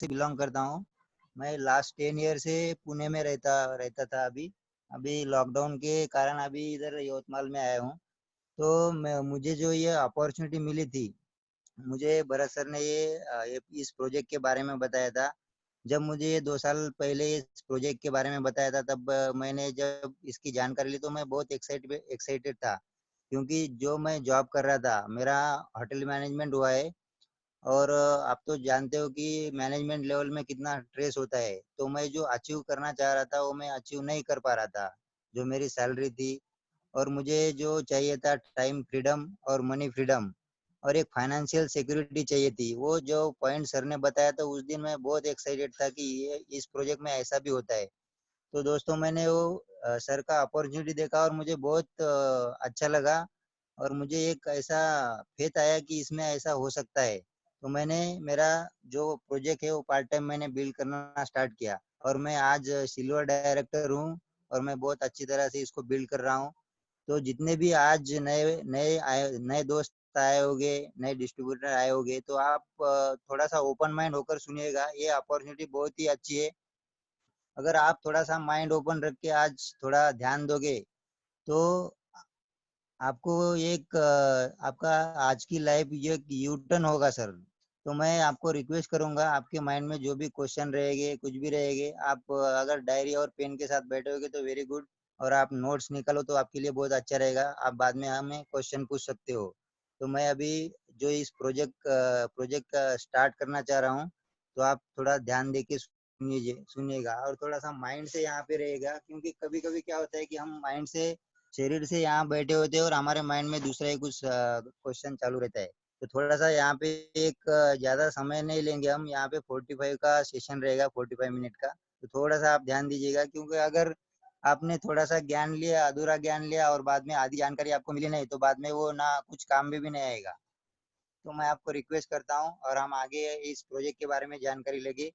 से बिलोंग करता हूँ। मैं लास्ट 10 ईयर से पुणे में रहता रहता था। अभी अभी लॉकडाउन के कारण अभी इधर यवतमाल में आया हूँ। तो मुझे जो ये अपॉर्चुनिटी मिली थी, मुझे भरत सर ने ये इस प्रोजेक्ट के बारे में बताया था। जब मुझे ये 2 साल पहले इस प्रोजेक्ट के बारे में बताया था, तब मैंने जब इसकी जानकारी ली तो मैं बहुत एक्साइटेड था, क्योंकि जो मैं जॉब कर रहा था, मेरा होटल मैनेजमेंट हुआ है। और आप तो जानते हो कि मैनेजमेंट लेवल में कितना स्ट्रेस होता है। तो मैं जो अचीव करना चाह रहा था वो मैं अचीव नहीं कर पा रहा था। जो मेरी सैलरी थी और मुझे जो चाहिए था, टाइम फ्रीडम और मनी फ्रीडम और एक फाइनेंशियल सिक्योरिटी चाहिए थी, वो जो पॉइंट सर ने बताया था उस दिन मैं बहुत एक्साइटेड था कि ये इस प्रोजेक्ट में ऐसा भी होता है। तो दोस्तों, मैंने वो सर का अपॉर्चुनिटी देखा और मुझे बहुत अच्छा लगा। और मुझे एक ऐसा फेथ आया कि इसमें ऐसा हो सकता है। तो मैंने मेरा जो प्रोजेक्ट है वो पार्ट टाइम मैंने बिल्ड करना स्टार्ट किया, और मैं आज सिल्वर डायरेक्टर हूँ। और मैं बहुत अच्छी तरह से इसको बिल्ड कर रहा हूँ। तो जितने भी आज नए नए आए नए दोस्त आए होंगे, नए डिस्ट्रीब्यूटर आए होंगे, तो आप थोड़ा सा ओपन माइंड होकर सुनिएगा। ये अपॉर्चुनिटी बहुत ही अच्छी है। अगर आप थोड़ा सा माइंड ओपन रख के आज थोड़ा ध्यान दोगे, तो आपको एक आपका आज की लाइफ ये यू टर्न होगा सर। तो मैं आपको रिक्वेस्ट करूंगा, आपके माइंड में जो भी क्वेश्चन रहेंगे, कुछ भी रहेंगे, आप अगर डायरी और पेन के साथ बैठोगे तो वेरी गुड। और आप नोट्स निकालो तो आपके लिए बहुत अच्छा रहेगा। आप बाद में हमें क्वेश्चन पूछ सकते हो। तो मैं अभी जो इस प्रोजेक्ट का स्टार्ट करना चाह रहा हूँ, तो आप थोड़ा ध्यान दे के सुनिएगा और थोड़ा सा माइंड से यहाँ पे रहेगा, क्योंकि कभी कभी क्या होता है कि हम माइंड से, शरीर से यहाँ बैठे होते हैं और हमारे माइंड में दूसरा ही कुछ क्वेश्चन चालू रहता है। तो थोड़ा सा यहाँ पे एक ज्यादा समय नहीं लेंगे हम। यहाँ पे 45 का सेशन रहेगा, 45 मिनट का। तो थोड़ा सा आप ध्यान दीजिएगा, क्योंकि अगर आपने थोड़ा सा ज्ञान लिया, अधूरा ज्ञान लिया और बाद में आधी जानकारी आपको मिली नहीं, तो बाद में वो ना कुछ काम में भी नहीं आएगा। तो मैं आपको रिक्वेस्ट करता हूँ और हम आगे इस प्रोजेक्ट के बारे में जानकारी लेंगे।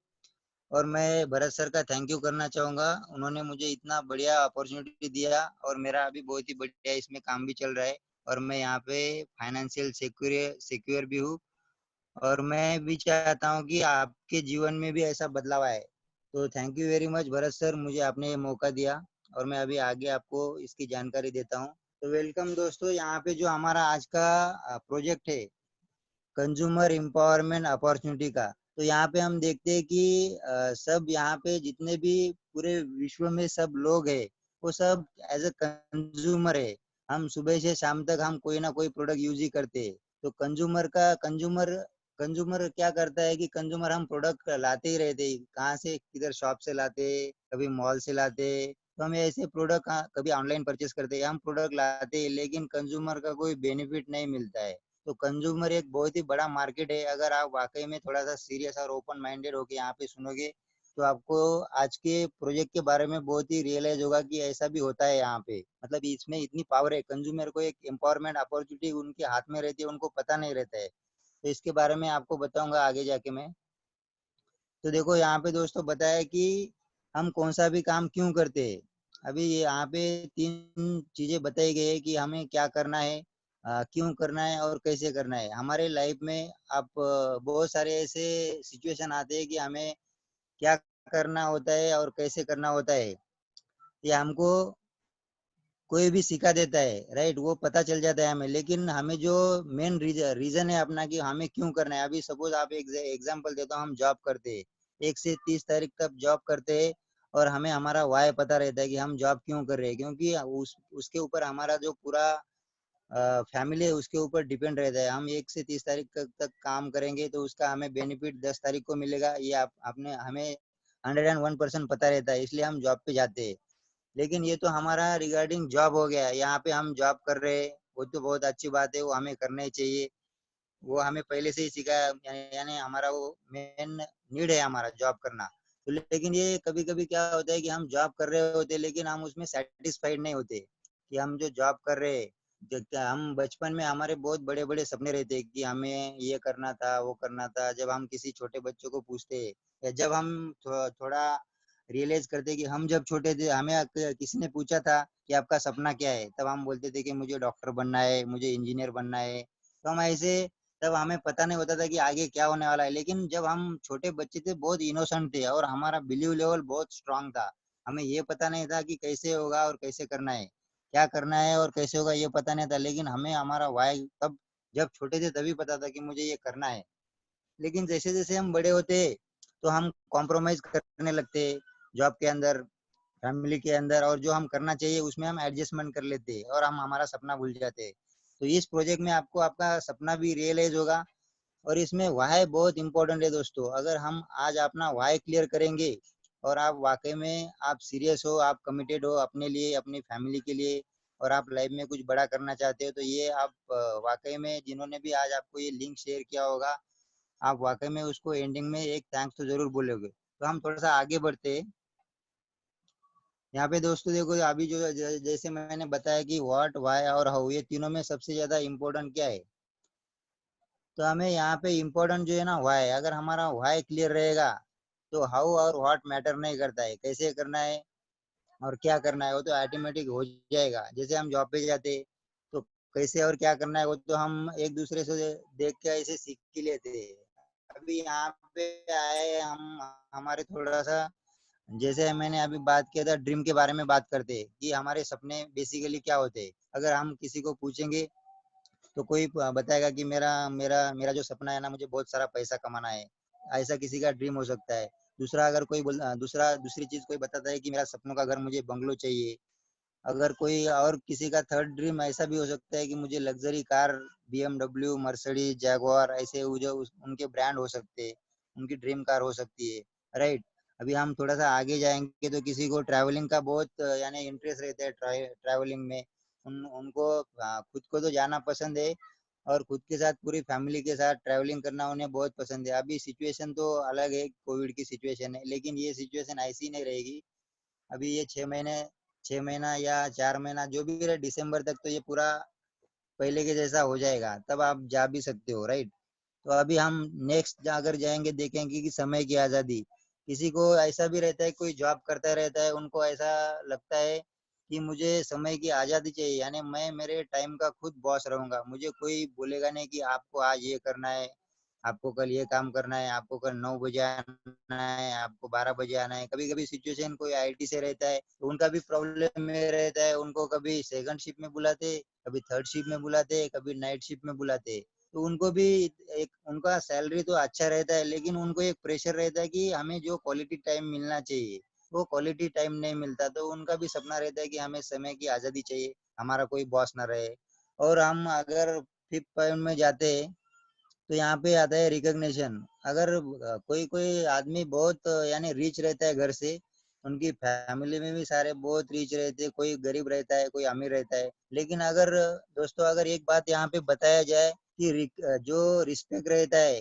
और मैं भरत सर का थैंक यू करना चाहूँगा। उन्होंने मुझे इतना बढ़िया अपॉर्चुनिटी दिया और मेरा अभी बहुत ही बढ़िया इसमें काम भी चल रहा है। और मैं यहाँ पे फाइनेंशियल सिक्योर भी हूँ। और मैं भी चाहता हूँ कि आपके जीवन में भी ऐसा बदलाव आए। तो thank you very much Bharat sir, मुझे आपने ये मौका दिया। और मैं अभी आगे आपको इसकी जानकारी देता हूँ। तो वेलकम दोस्तों, यहाँ पे जो हमारा आज का प्रोजेक्ट है, कंज्यूमर एम्पावरमेंट अपॉर्चुनिटी का। तो यहाँ पे हम देखते हैं कि सब यहाँ पे जितने भी पूरे विश्व में सब लोग हैं, वो सब एज अ कंज्यूमर है। हम सुबह से शाम तक हम कोई ना कोई प्रोडक्ट यूज ही करते हैं। तो कंज्यूमर कंज्यूमर क्या करता है कि कंज्यूमर हम प्रोडक्ट लाते ही रहते हैं, कहाँ से किधर शॉप से लाते, कभी मॉल से लाते। तो हमें ऐसे प्रोडक्ट कभी ऑनलाइन परचेस करते हैं, हम प्रोडक्ट लाते हैं, लेकिन कंज्यूमर का कोई बेनिफिट नहीं मिलता है। तो कंज्यूमर एक बहुत ही बड़ा मार्केट है। अगर आप वाकई में थोड़ा सा सीरियस और ओपन माइंडेड होके यहाँ पे सुनोगे, तो आपको आज के प्रोजेक्ट के बारे में बहुत ही रियलाइज होगा कि ऐसा भी होता है यहाँ पे। मतलब इसमें इतनी पावर है, कंज्यूमर को एक एम्पावरमेंट अपॉर्चुनिटी उनके हाथ में रहती है, उनको पता नहीं रहता है। तो इसके बारे में आपको बताऊंगा आगे जाके मैं। तो देखो यहाँ पे दोस्तों बताया कि हम कौन सा भी काम क्यों करते हैं। अभी ये यहाँ पे 3 चीजें बताई गई है कि हमें क्या करना है, क्यों करना है और कैसे करना है हमारे लाइफ में। आप बहुत सारे ऐसे सिचुएशन आते हैं कि हमें क्या करना होता है और कैसे करना होता है, ये हमको कोई भी सिखा देता है, राइट, वो पता चल जाता है हमें। लेकिन हमें जो मेन रीजन है अपना कि हमें क्यों करना है, अभी सपोज आप एक एग्जांपल देता हूँ, हम जॉब करते हैं, 1 से 30 तारीख तक जॉब करते हैं। और हमें हमारा वाय पता रहता है कि हम जॉब क्यों कर रहे हैं, क्योंकि उसके ऊपर हमारा जो पूरा फैमिली है उसके ऊपर डिपेंड रहता है। हम 1 से 30 तारीख तक काम करेंगे तो उसका हमें बेनिफिट 10 तारीख को मिलेगा, ये आपने हमें 101% पता रहता है, इसलिए हम जॉब पे जाते हैं। लेकिन ये तो हमारा रिगार्डिंग जॉब हो गया। यहाँ पे हम जॉब कर रहे हैं, वो तो बहुत अच्छी बात है, वो हमें करना ही चाहिए। वो हमें पहले से ही सिखाया, यानी हमारा वो मेन नीड है हमारा जॉब करना। तो लेकिन ये कभी कभी क्या होता है कि हम जॉब कर रहे होते, लेकिन हम उसमें सेटिस्फाइड नहीं होते कि हम जो जॉब कर रहे हैं। क्या हम बचपन में हमारे बहुत बड़े बड़े सपने रहते हैं कि हमें ये करना था, वो करना था। जब हम किसी छोटे बच्चों को पूछते हैं, या जब हम थोड़ा रियलाइज करते कि हम जब छोटे थे, हमें किसी ने पूछा था कि आपका सपना क्या है, तब हम बोलते थे कि मुझे डॉक्टर बनना है, मुझे इंजीनियर बनना है। तो हम ऐसे तब हमें पता नहीं होता था कि आगे क्या होने वाला है। लेकिन जब हम छोटे बच्चे थे, बहुत इनोसेंट थे और हमारा बिलीव लेवल बहुत स्ट्रांग था। हमें ये पता नहीं था कि कैसे होगा और कैसे करना है, क्या करना है और कैसे होगा, ये पता नहीं था। लेकिन हमें हमारा वाई तब जब छोटे थे तभी पता था कि मुझे ये करना है। लेकिन जैसे जैसे हम बड़े होते, तो हम कॉम्प्रोमाइज करने लगते, जॉब के अंदर, फैमिली के अंदर, और जो हम करना चाहिए उसमें हम एडजस्टमेंट कर लेते और हम हमारा सपना भूल जाते। तो इस प्रोजेक्ट में आपको आपका सपना भी रियलाइज होगा। और इसमें व्हाय बहुत इंपॉर्टेंट है दोस्तों। अगर हम आज अपना व्हाय क्लियर करेंगे और आप वाकई में आप सीरियस हो, आप कमिटेड हो अपने लिए, अपनी फैमिली के लिए, और आप लाइफ में कुछ बड़ा करना चाहते हो, तो ये आप वाकई में, जिन्होंने भी आज आपको ये लिंक शेयर किया होगा, आप वाकई में उसको एंडिंग में एक थैंक्स तो जरूर बोलोगे। तो हम थोड़ा सा आगे बढ़ते हैं। यहाँ पे दोस्तों देखो, अभी जो जैसे मैंने बताया कि व्हाट, व्हाई और हाउ, ये तीनों में सबसे ज्यादा इम्पोर्टेंट क्या है। तो हमें यहाँ पे इम्पोर्टेंट जो है ना, व्हाई। अगर हमारा व्हाई क्लियर रहेगा, तो हाउ और व्हाट मैटर नहीं करता है, कैसे करना है और क्या करना है वो तो ऑटोमेटिक हो जाएगा। जैसे हम जॉब पे जाते, तो कैसे और क्या करना है वो तो हम एक दूसरे से देख के ऐसे सीख ही लेते हैं। अभी यहाँ पे आए हम, हमारे थोड़ा सा, जैसे मैंने अभी बात किया था ड्रीम के बारे में, बात करते हैं कि हमारे सपने बेसिकली क्या होते हैं। अगर हम किसी को पूछेंगे, तो कोई बताएगा कि मेरा मेरा मेरा जो सपना है ना, मुझे बहुत सारा पैसा कमाना है। ऐसा किसी का ड्रीम हो सकता है। दूसरा, अगर कोई दूसरी चीज कोई बताता है कि मेरा सपनों का घर, मुझे बंगलो चाहिए। अगर कोई और किसी का थर्ड ड्रीम ऐसा भी हो सकता है कि मुझे luxury car, BMW, Mercedes, Jaguar, ऐसे उनके ब्रांड हो सकते हैं, उनकी ड्रीम कार हो सकती है। राइट। अभी हम थोड़ा सा आगे जाएंगे तो किसी को ट्रैवलिंग का बहुत यानी इंटरेस्ट रहता है, ट्रैवलिंग में। उनको खुद को तो जाना पसंद है, और खुद के साथ पूरी फैमिली के साथ ट्रैवलिंग करना उन्हें बहुत पसंद है। अभी सिचुएशन तो अलग है, कोविड की सिचुएशन है, लेकिन ये सिचुएशन ऐसी नहीं रहेगी। अभी ये 6 महीने, 6 महीना या 4 महीना जो भी रहे, दिसंबर तक तो ये पूरा पहले के जैसा हो जाएगा, तब आप जा भी सकते हो। राइट। तो अभी हम नेक्स्ट अगर जाएंगे, देखेंगे कि समय की आज़ादी। किसी को ऐसा भी रहता है, कोई जॉब करता रहता है, उनको ऐसा लगता है कि मुझे समय की आज़ादी चाहिए, यानी मैं मेरे टाइम का खुद बॉस रहूंगा, मुझे कोई बोलेगा नहीं कि आपको आज ये करना है, आपको कल ये काम करना है, आपको कल 9 बजे आना है, आपको 12 बजे आना है। कभी कभी सिचुएशन, कोई IT से रहता है तो उनका भी प्रॉब्लम में रहता है, उनको कभी सेकंड शिफ्ट में बुलाते, कभी थर्ड शिफ्ट में बुलाते, कभी नाइट शिफ्ट में बुलाते। तो उनको भी एक, उनका सैलरी तो अच्छा रहता है, लेकिन उनको एक प्रेशर रहता है कि हमें जो क्वालिटी टाइम मिलना चाहिए, वो क्वालिटी टाइम नहीं मिलता। तो उनका भी सपना रहता है कि हमें समय की आज़ादी चाहिए, हमारा कोई बॉस ना रहे। और हम अगर फिफ्थ पॉइंट में जाते हैं, तो यहाँ पे आता है रिकॉग्निशन। अगर कोई कोई आदमी बहुत यानी रिच रहता है घर से, उनकी फैमिली में भी सारे बहुत रिच रहते हैं, कोई गरीब रहता है, कोई अमीर रहता है। लेकिन अगर दोस्तों, अगर एक बात यहाँ पे बताया जाए कि जो रिस्पेक्ट रहता है,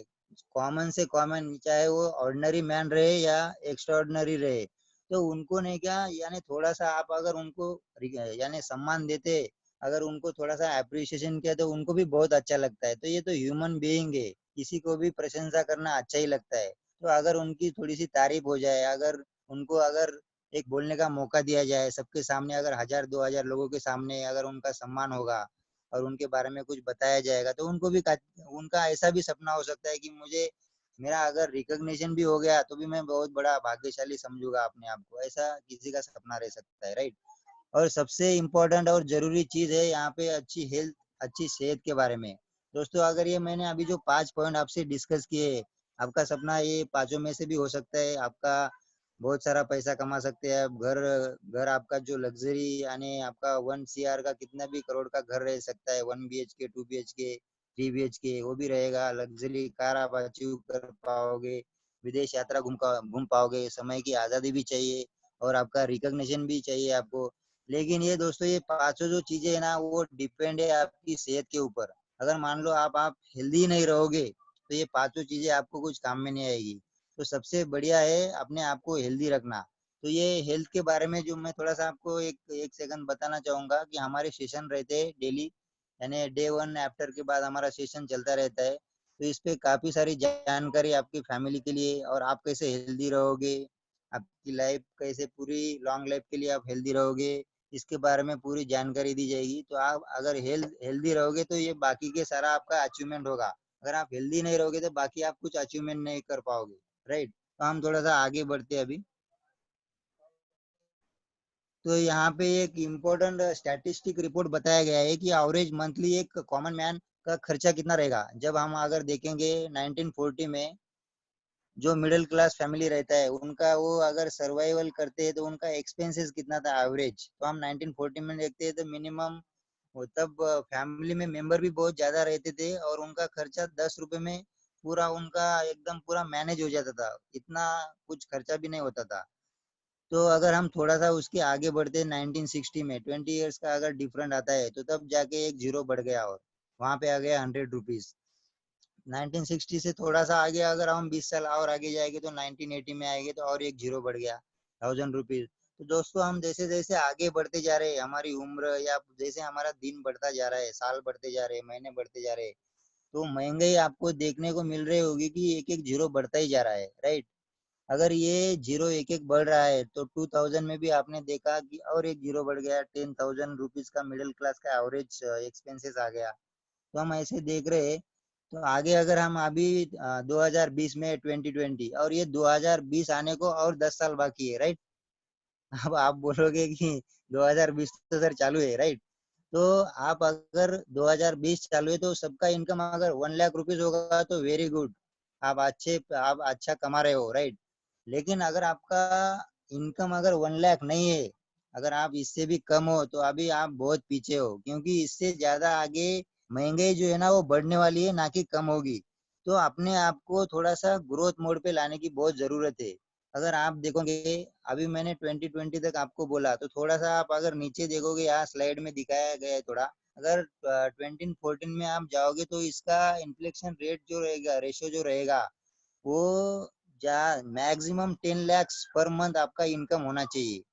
कॉमन से कॉमन, चाहे वो ऑर्डिनरी मैन रहे या एक्स्ट्राऑर्डिनरी रहे, तो उनको नहीं क्या, यानी थोड़ा सा आप अगर उनको यानी सम्मान देते, अगर उनको थोड़ा सा अप्रिसिएशन किया, तो उनको भी बहुत अच्छा लगता है। तो ये तो ह्यूमन बीइंग है, किसी को भी प्रशंसा करना अच्छा ही लगता है। तो अगर उनकी थोड़ी सी तारीफ हो जाए, अगर उनको अगर एक बोलने का मौका दिया जाए सबके सामने, अगर 1000 2000 लोगों के सामने अगर उनका सम्मान होगा और उनके बारे में कुछ बताया जाएगा, तो उनको भी उनका ऐसा भी सपना हो सकता है कि मुझे, मेरा अगर रिकॉग्निशन भी हो गया तो भी मैं बहुत बड़ा भाग्यशाली समझूंगा अपने आप को। ऐसा किसी का सपना रह सकता है। राइट। और सबसे इम्पोर्टेंट और जरूरी चीज है यहाँ पे अच्छी हेल्थ, अच्छी सेहत के बारे में। दोस्तों, अगर ये मैंने अभी जो 5 पॉइंट आपसे डिस्कस किए, आपका सपना ये पांचों में से भी हो सकता है। आपका बहुत सारा पैसा कमा सकते हैं आप, घर, घर आपका जो लग्जरी, यानी आपका 1 CR का, कितना भी करोड़ का घर रह सकता है, 1 BHK, 2 BHK, 3 BHK, वो भी रहेगा। लग्जरी कार आप अचीव कर पाओगे, विदेश यात्रा घूम पाओगे, समय की आज़ादी भी चाहिए, और आपका रिकॉग्निशन भी चाहिए आपको। लेकिन ये दोस्तों, ये पांचों जो चीजें है ना, वो डिपेंड है आपकी सेहत के ऊपर। अगर मान लो आप हेल्दी नहीं रहोगे, तो ये पांचों चीजें आपको कुछ काम में नहीं आएगी। तो सबसे बढ़िया है अपने आप को हेल्दी रखना। तो ये हेल्थ के बारे में जो मैं थोड़ा सा आपको एक एक सेकंड बताना चाहूंगा कि हमारे सेशन रहते हैं डेली, यानी डे 1 आफ्टर के बाद हमारा सेशन चलता रहता है। तो इस पे काफी सारी जानकारी आपकी फैमिली के लिए, और आप कैसे हेल्दी रहोगे, आपकी लाइफ कैसे पूरी लॉन्ग लाइफ के लिए आप हेल्दी रहोगे, इसके बारे में पूरी जानकारी दी जाएगी। तो आप अगर हेल्दी रहोगे, तो ये बाकी के सारा आपका अचीवमेंट होगा। अगर आप हेल्दी नहीं रहोगे तो बाकी आप कुछ अचीवमेंट नहीं कर पाओगे, राइट। तो हम थोड़ा सा आगे बढ़ते हैं अभी। तो यहाँ पे एक इम्पोर्टेंट स्टैटिस्टिक रिपोर्ट बताया गया है कि एवरेज मंथली एक कॉमन मैन का खर्चा कितना रहेगा। जब हम अगर देखेंगे 1940 में जो मिडिल क्लास फैमिली रहता है उनका, वो अगर सर्वाइवल करते हैं तो उनका एक्सपेंसेस कितना था एवरेज, तो हम 1940 में देखते हैं तो मिनिमम, वो तब फैमिली में मेंबर भी बहुत ज्यादा रहते थे और उनका खर्चा 10 रुपए में पूरा उनका एकदम पूरा मैनेज हो जाता था, इतना कुछ खर्चा भी नहीं होता था। तो अगर हम थोड़ा सा उसके आगे बढ़ते हैं 1960 में 20 इयर्स का अगर डिफरेंट आता है तो तब जाके एक जीरो बढ़ गया और वहां पे आ गया 100 रुपीज। 1960 से थोड़ा सा आगे अगर हम 20 साल और आगे जाएंगे तो 1980 में आएंगे तो और एक जीरो बढ़ गया 1000 रुपीज। तो दोस्तों हम जैसे जैसे आगे बढ़ते जा रहे हैं, हमारी उम्र या जैसे हमारा दिन बढ़ता जा रहा है, साल बढ़ते जा रहे हैं, महीने बढ़ते जा रहे हैं, तो महंगाई आपको देखने को मिल रही होगी कि एक एक जीरो बढ़ता ही जा रहा है, राइट। अगर ये जीरो एक एक बढ़ रहा है तो 2000 में भी आपने देखा कि और एक जीरो बढ़ गया, 10,000 रुपीज का मिडिल क्लास का एवरेज एक्सपेंसेस आ गया। तो हम ऐसे देख रहे हैं। तो आगे अगर हम अभी 2020 में 2020 और ये 2020 आने को और 10 साल बाकी है, राइट। अब आप बोलोगे कि 2020 तो सर चालू है, राइट। तो आप अगर 2020 चालू है तो सबका इनकम अगर 1 लाख रुपीज होगा तो वेरी गुड, आप अच्छा कमा रहे हो, राइट। लेकिन अगर आपका इनकम अगर 1 लाख नहीं है, अगर आप इससे भी कम हो तो अभी आप बहुत पीछे हो, क्योंकि इससे ज्यादा आगे महंगाई जो है ना वो बढ़ने वाली है, ना कि कम होगी। तो अपने आप को थोड़ा सा ग्रोथ मोड पे लाने की बहुत जरूरत है। अगर आप देखोगे, अभी मैंने 2020 तक आपको बोला, तो थोड़ा सा आप अगर नीचे देखोगे, यहाँ स्लाइड में दिखाया गया है थोड़ा, अगर 2014 में आप जाओगे तो इसका इन्फ्लेशन रेट जो रहेगा, रेशियो जो रहेगा, वो जा मैक्सिमम 10 lakhs पर मंथ आपका इनकम होना चाहिए।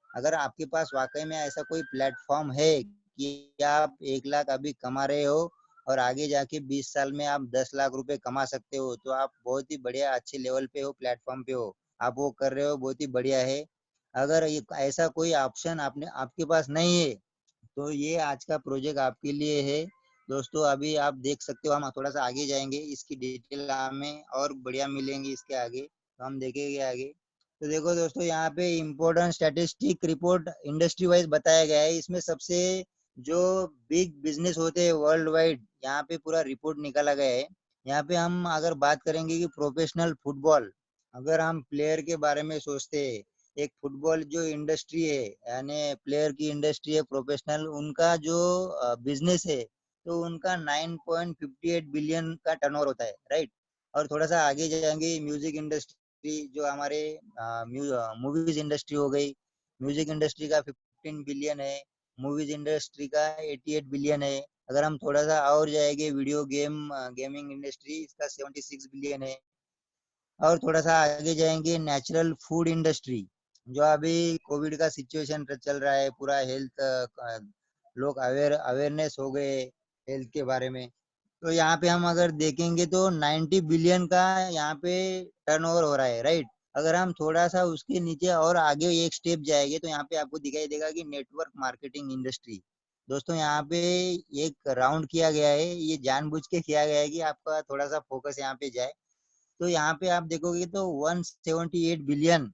अगर आपके पास वाकई में ऐसा कोई प्लेटफॉर्म है कि आप 1 लाख अभी कमा रहे हो और आगे जाके 20 साल में आप 10 लाख रुपए कमा सकते हो, तो आप बहुत ही बढ़िया अच्छे लेवल पे हो, प्लेटफॉर्म पे हो, आप वो कर रहे हो, बहुत ही बढ़िया है। अगर ये ऐसा कोई ऑप्शन आपने आपके पास नहीं है तो ये आज का प्रोजेक्ट आपके लिए है। दोस्तों अभी आप देख सकते हो, हम थोड़ा सा आगे जाएंगे, इसकी डिटेल हमें और बढ़िया मिलेंगी इसके आगे, तो हम देखेंगे आगे। तो देखो दोस्तों, यहाँ पे important statistic report industry wise बताया गया है। इसमें सबसे जो बिग बिजनेस होते हैं वर्ल्ड वाइड, यहाँ पे पूरा रिपोर्ट निकाला गया है। यहाँ पे हम अगर बात करेंगे कि प्रोफेशनल फुटबॉल, अगर हम प्लेयर के बारे में सोचते हैं, एक फुटबॉल जो इंडस्ट्री है, यानी प्लेयर की इंडस्ट्री है प्रोफेशनल, उनका जो बिजनेस है, तो उनका 9.58 बिलियन का टर्नओवर होता है, राइट। और थोड़ा सा आगे जाएंगे, म्यूजिक इंडस्ट्री जो हमारे मूवीज इंडस्ट्री हो गई, म्यूजिक इंडस्ट्री का 15 बिलियन है, मूवीज इंडस्ट्री का 88 बिलियन है। अगर हम थोड़ा सा और जाएंगे, वीडियो गेमिंग इंडस्ट्री, इसका 76 बिलियन है। और थोड़ा सा आगे जाएंगे, नेचुरल फूड इंडस्ट्री, जो अभी कोविड का सिचुएशन चल रहा है, पूरा हेल्थ, लोग अवेयरनेस हो गए हेल्थ के बारे में। तो यहाँ पे हम अगर देखेंगे तो 90 बिलियन का यहाँ पे टर्नओवर हो रहा है, राइट। अगर हम थोड़ा सा उसके नीचे और आगे एक स्टेप जाएंगे तो यहाँ पे आपको दिखाई देगा कि नेटवर्क मार्केटिंग इंडस्ट्री। दोस्तों यहाँ पे एक राउंड किया गया है, ये जानबूझ के किया गया है कि आपका थोड़ा सा फोकस यहाँ पे जाए। तो यहाँ पे आप देखोगे तो 178 बिलियन,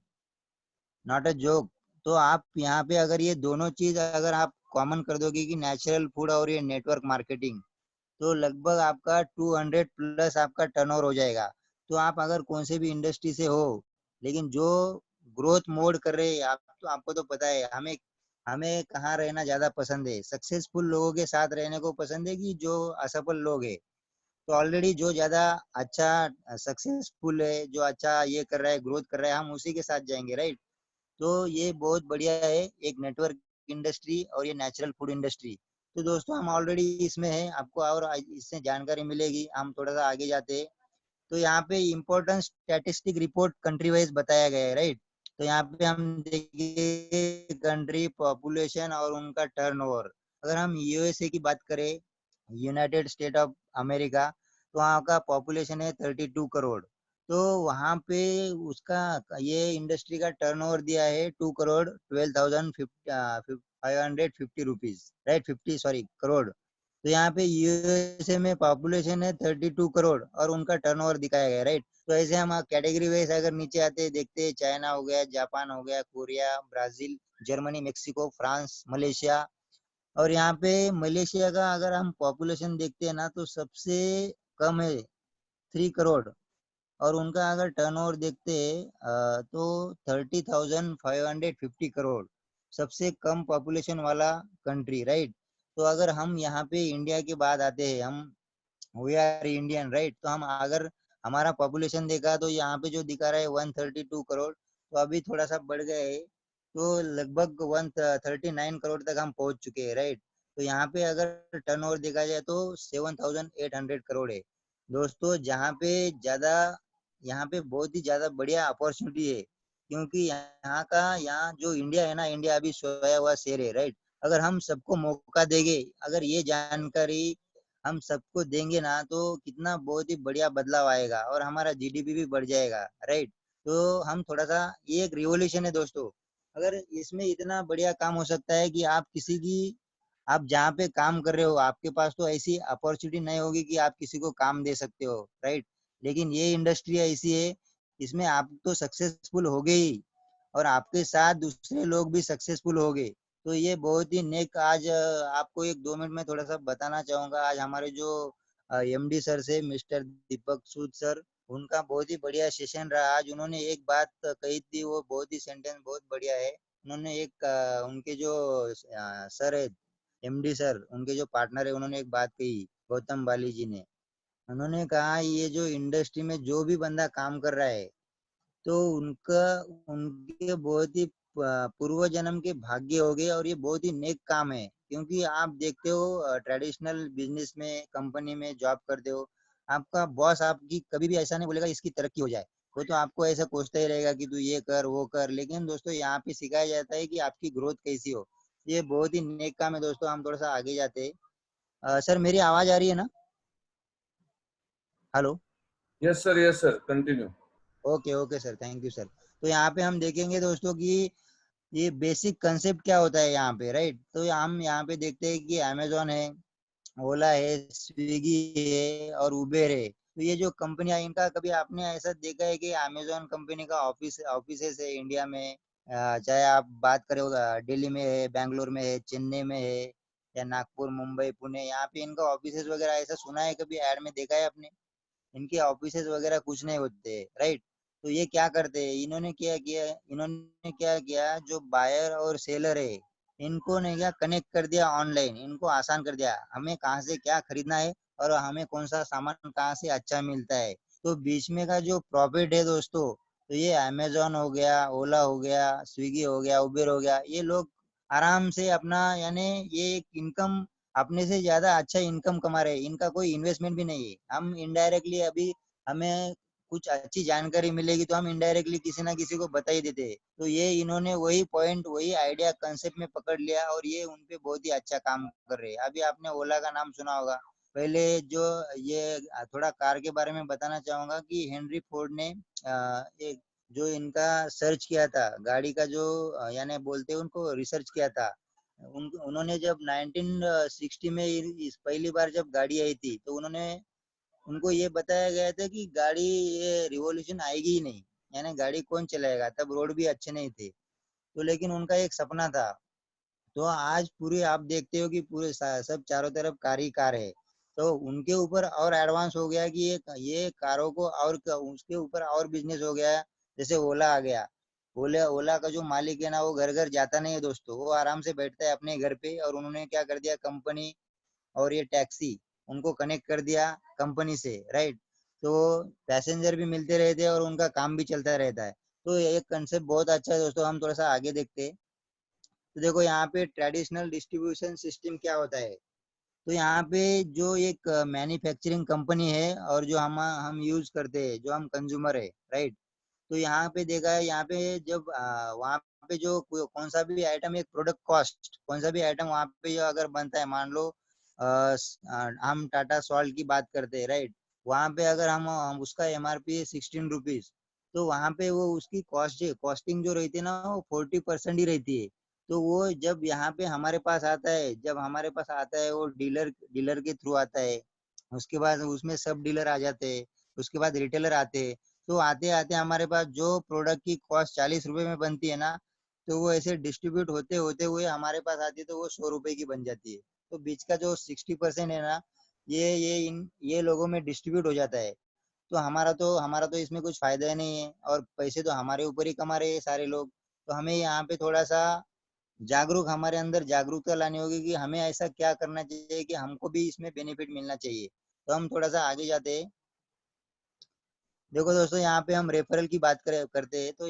नॉट अ जोक। तो आप यहाँ पे अगर ये दोनों चीज अगर आप कॉमन कर दोगे कि नेचुरल फूड और ये नेटवर्क मार्केटिंग, तो लगभग आपका 200 प्लस आपका टर्नओवर हो जाएगा। तो आप अगर कौन से भी इंडस्ट्री से हो, लेकिन जो ग्रोथ मोड कर रहे हैं आप, तो आपको तो पता है हमें हमें कहाँ रहना ज्यादा पसंद है, सक्सेसफुल लोगों के साथ रहने को पसंद है कि जो असफल लोग है। तो ऑलरेडी जो ज्यादा अच्छा सक्सेसफुल है, जो अच्छा ये कर रहा है, ग्रोथ कर रहा है, हम उसी के साथ जाएंगे, राइट। तो ये बहुत बढ़िया है, एक नेटवर्क इंडस्ट्री और ये नेचुरल फूड इंडस्ट्री। तो दोस्तों हम ऑलरेडी इसमें हैं, आपको और इससे जानकारी मिलेगी, हम थोड़ा सा आगे जाते हैं। तो यहाँ पे important statistic report country wise बताया गया है, राइट। तो यहाँ पे हम देखिए कंट्री पॉपुलेशन और उनका टर्नओवर। अगर हम यूएसए की बात करें, यूनाइटेड स्टेट ऑफ अमेरिका, तो वहाँ का पॉपुलेशन है 32 करोड़। तो वहाँ पे उसका ये इंडस्ट्री का टर्नओवर दिया है 2 crore 12,550 rupees, right, 50 sorry crore. तो यहाँ पे यूएसए में पॉपुलेशन है 32 करोड़ और उनका टर्नओवर दिखाया गया, राइट। तो ऐसे हम कैटेगरी वाइज अगर नीचे आते देखते हैं, चाइना हो गया, जापान हो गया, Korea, Brazil, Germany, Mexico, France, Malaysia. और यहाँ पे मलेशिया का अगर हम पॉपुलेशन देखते हैं ना तो सबसे कम है 3 करोड़। और उनका अगर टर्नओवर देखते हैं तो 30,550 करोड़, सबसे कम पॉपुलेशन वाला कंट्री, राइट। तो अगर हम यहाँ पे इंडिया की बात आते हैं, हम वी आर इंडियन, राइट। तो हम अगर हमारा पॉपुलेशन देखा तो यहाँ पे जो दिखा रहा है 132 करोड़, तो अभी थोड़ा सा बढ़ गया है, तो लगभग 139 करोड़ तक हम पहुंच चुके हैं, राइट। तो यहाँ पे अगर टर्नओवर देखा जाए तो 7,800 करोड़ है दोस्तों। जहाँ पे ज्यादा, यहाँ पे बहुत ही ज्यादा बढ़िया अपॉर्चुनिटी है, क्योंकि यहाँ जो इंडिया है ना, इंडिया अभी सोया हुआ शेर है, राइट। अगर हम सबको मौका देंगे, अगर ये जानकारी हम सबको देंगे ना, तो कितना बहुत ही बढ़िया बदलाव आएगा और हमारा जीडीपी भी बढ़ जाएगा, राइट। तो हम थोड़ा सा, ये एक रिवॉल्यूशन है दोस्तों। अगर इसमें इतना बढ़िया काम हो सकता है कि आप किसी की, आप जहाँ पे काम कर रहे हो आपके पास तो ऐसी अपॉर्चुनिटी नहीं होगी कि आप किसी को काम दे सकते हो, राइट। लेकिन ये इंडस्ट्री ऐसी है, इसमें आप तो सक्सेसफुल हो गए ही, और आपके साथ दूसरे लोग भी सक्सेसफुल हो गए। तो ये बहुत ही नेक, आज आपको एक 2 मिनट में थोड़ा सा बताना चाहूंगा। आज हमारे जो एमडी सर से मिस्टर दीपक सूद सर, उनका बहुत ही बढ़िया सेशन रहा। आज उन्होंने एक बात कही थी, वो बहुत ही सेंटेंस बहुत बढ़िया है। उन्होंने एक उनके जो सर है, एमडी सर, उनके जो पार्टनर है, उन्होंने एक बात कही, गौतम बाली जी ने। उन्होंने कहा ये जो इंडस्ट्री में जो भी बंदा काम कर रहा है, तो उनका, उनके बहुत ही पूर्व जन्म के भाग्य हो गए और ये बहुत ही नेक काम है। क्योंकि आप देखते हो ट्रेडिशनल बिजनेस में, कंपनी में जॉब करते हो, आपका बॉस आपकी कभी भी ऐसा नहीं बोलेगा इसकी तरक्की हो जाए। वो तो आपको ऐसा कोसता ही रहेगा कि तू ये कर वो कर। लेकिन दोस्तों यहाँ पे सिखाया जाता है कि आपकी ग्रोथ कैसी हो। ये बहुत ही नेक काम है दोस्तों। हम थोड़ा सा आगे जाते हैं। सर मेरी आवाज आ रही है ना? Hello. Yes sir, continue. Okay okay sir, thank you sir. तो यहाँ पे हम देखेंगे दोस्तों कि ये बेसिक कंसेप्ट क्या होता है यहाँ पे, राइट। तो हम यहाँ पे देखते हैं कि अमेजोन है, ओला है, स्विगी है और उबेर है। तो ये जो कंपनियां, इनका कभी आपने ऐसा देखा है कि अमेजोन कंपनी का ऑफिस है इंडिया में? चाहे आप बात करें दिल्ली में है, बैंगलोर में है, चेन्नई में है, या नागपुर, मुंबई, पुणे, यहाँ पे इनका ऑफिस वगैरह ऐसा सुना है, कभी ऐड में देखा है आपने? इनके ऑफिसेज वगैरह कुछ नहीं होते, राइट। तो ये क्या करते हैं, इन्होंने क्या किया, जो बायर और सेलर है, इनको ने क्या कनेक्ट कर दिया ऑनलाइन, इनको आसान कर दिया हमें कहाँ से क्या खरीदना है और हमें कौन सा सामान कहाँ से अच्छा मिलता है। तो बीच में का जो प्रॉफिट है दोस्तों, तो ये अमेजोन हो गया, ओला हो गया, स्विगी हो गया, उबेर हो गया, ये लोग आराम से अपना, यानी ये एक इनकम, अपने से ज्यादा अच्छा इनकम कमा रहे हैं। इनका कोई इन्वेस्टमेंट भी नहीं है। हम इनडायरेक्टली अभी, हमें कुछ अच्छी जानकारी मिलेगी तो हम इनडायरेक्टली किसी ना किसी को बता ही देते हैं। तो ये इन्होंने वही पॉइंट, वही आइडिया कंसेप्ट में पकड़ लिया और ये उनपे बहुत ही अच्छा काम कर रहे हैं। अभी आपने ओला का नाम सुना होगा। पहले जो, ये थोड़ा कार के बारे में बताना चाहूंगा कि हेनरी फोर्ड ने एक, जो इनका सर्च किया था गाड़ी का, जो यानी बोलते हैं उनको, रिसर्च किया था। उन्होंने जब 1960 में इस पहली बार जब गाड़ी आई थी, तो उन्होंने, उनको ये बताया गया था कि गाड़ी, ये रिवॉल्यूशन आएगी ही नहीं, यानी गाड़ी कौन चलाएगा, तब रोड भी अच्छे नहीं थे। तो लेकिन उनका एक सपना था। तो आज पूरे आप देखते हो कि पूरे सब चारों तरफ कार ही कार है। तो उनके ऊपर और एडवांस हो गया कि ये कारों को और उसके ऊपर और बिजनेस हो गया। जैसे ओला आ गया। ओला ओला का जो मालिक है ना, वो घर घर जाता नहीं है दोस्तों, वो आराम से बैठता है अपने घर पे, और उन्होंने क्या कर दिया, कंपनी और ये टैक्सी, उनको कनेक्ट कर दिया कंपनी से, राइट। तो पैसेंजर भी मिलते रहते हैं और उनका काम भी चलता रहता है। तो ये एक कंसेप्ट बहुत अच्छा है दोस्तों। हम थोड़ा सा आगे देखते हैं। तो देखो यहाँ पे ट्रेडिशनल डिस्ट्रीब्यूशन सिस्टम क्या होता है। तो यहाँ पे जो एक मैन्युफैक्चरिंग कंपनी है और जो हम यूज करते हैं, जो हम कंज्यूमर है, राइट। तो यहाँ पे देखा है, यहाँ पे जब वहाँ पे जो कौन सा भी आइटम, एक प्रोडक्ट कॉस्ट, कौन सा भी आइटम वहाँ पे जो अगर बनता है, मान लो हम टाटा सॉल्ट की बात करते हैं, राइट। वहाँ पे अगर हम उसका एमआरपी है 16 रुपीज, तो वहाँ पे वो उसकी कॉस्टिंग जो रहती है ना, वो 40% ही रहती है। तो वो जब यहाँ पे हमारे पास आता है, जब हमारे पास आता है वो डीलर डीलर के थ्रू आता है, उसके बाद उसमें सब डीलर आ जाते हैं, उसके बाद रिटेलर आते हैं। तो आते आते हमारे पास जो प्रोडक्ट की कॉस्ट 40 रुपए में बनती है ना, तो वो ऐसे डिस्ट्रीब्यूट होते होते हुए हमारे पास आती है, तो वो 100 रुपए की बन जाती है। तो बीच का जो 60% है ना, ये लोगों में डिस्ट्रीब्यूट हो जाता है। तो हमारा तो इसमें कुछ फायदा ही नहीं है, और पैसे तो हमारे ऊपर ही कमा रहे हैं सारे लोग। तो हमें यहाँ पे थोड़ा सा हमारे अंदर जागरूकता लानी होगी कि हमें ऐसा क्या करना चाहिए कि हमको भी इसमें बेनिफिट मिलना चाहिए। तो हम थोड़ा सा आगे जाते हैं। देखो दोस्तों, यहाँ पे हम रेफरल की बात करते हैं, तो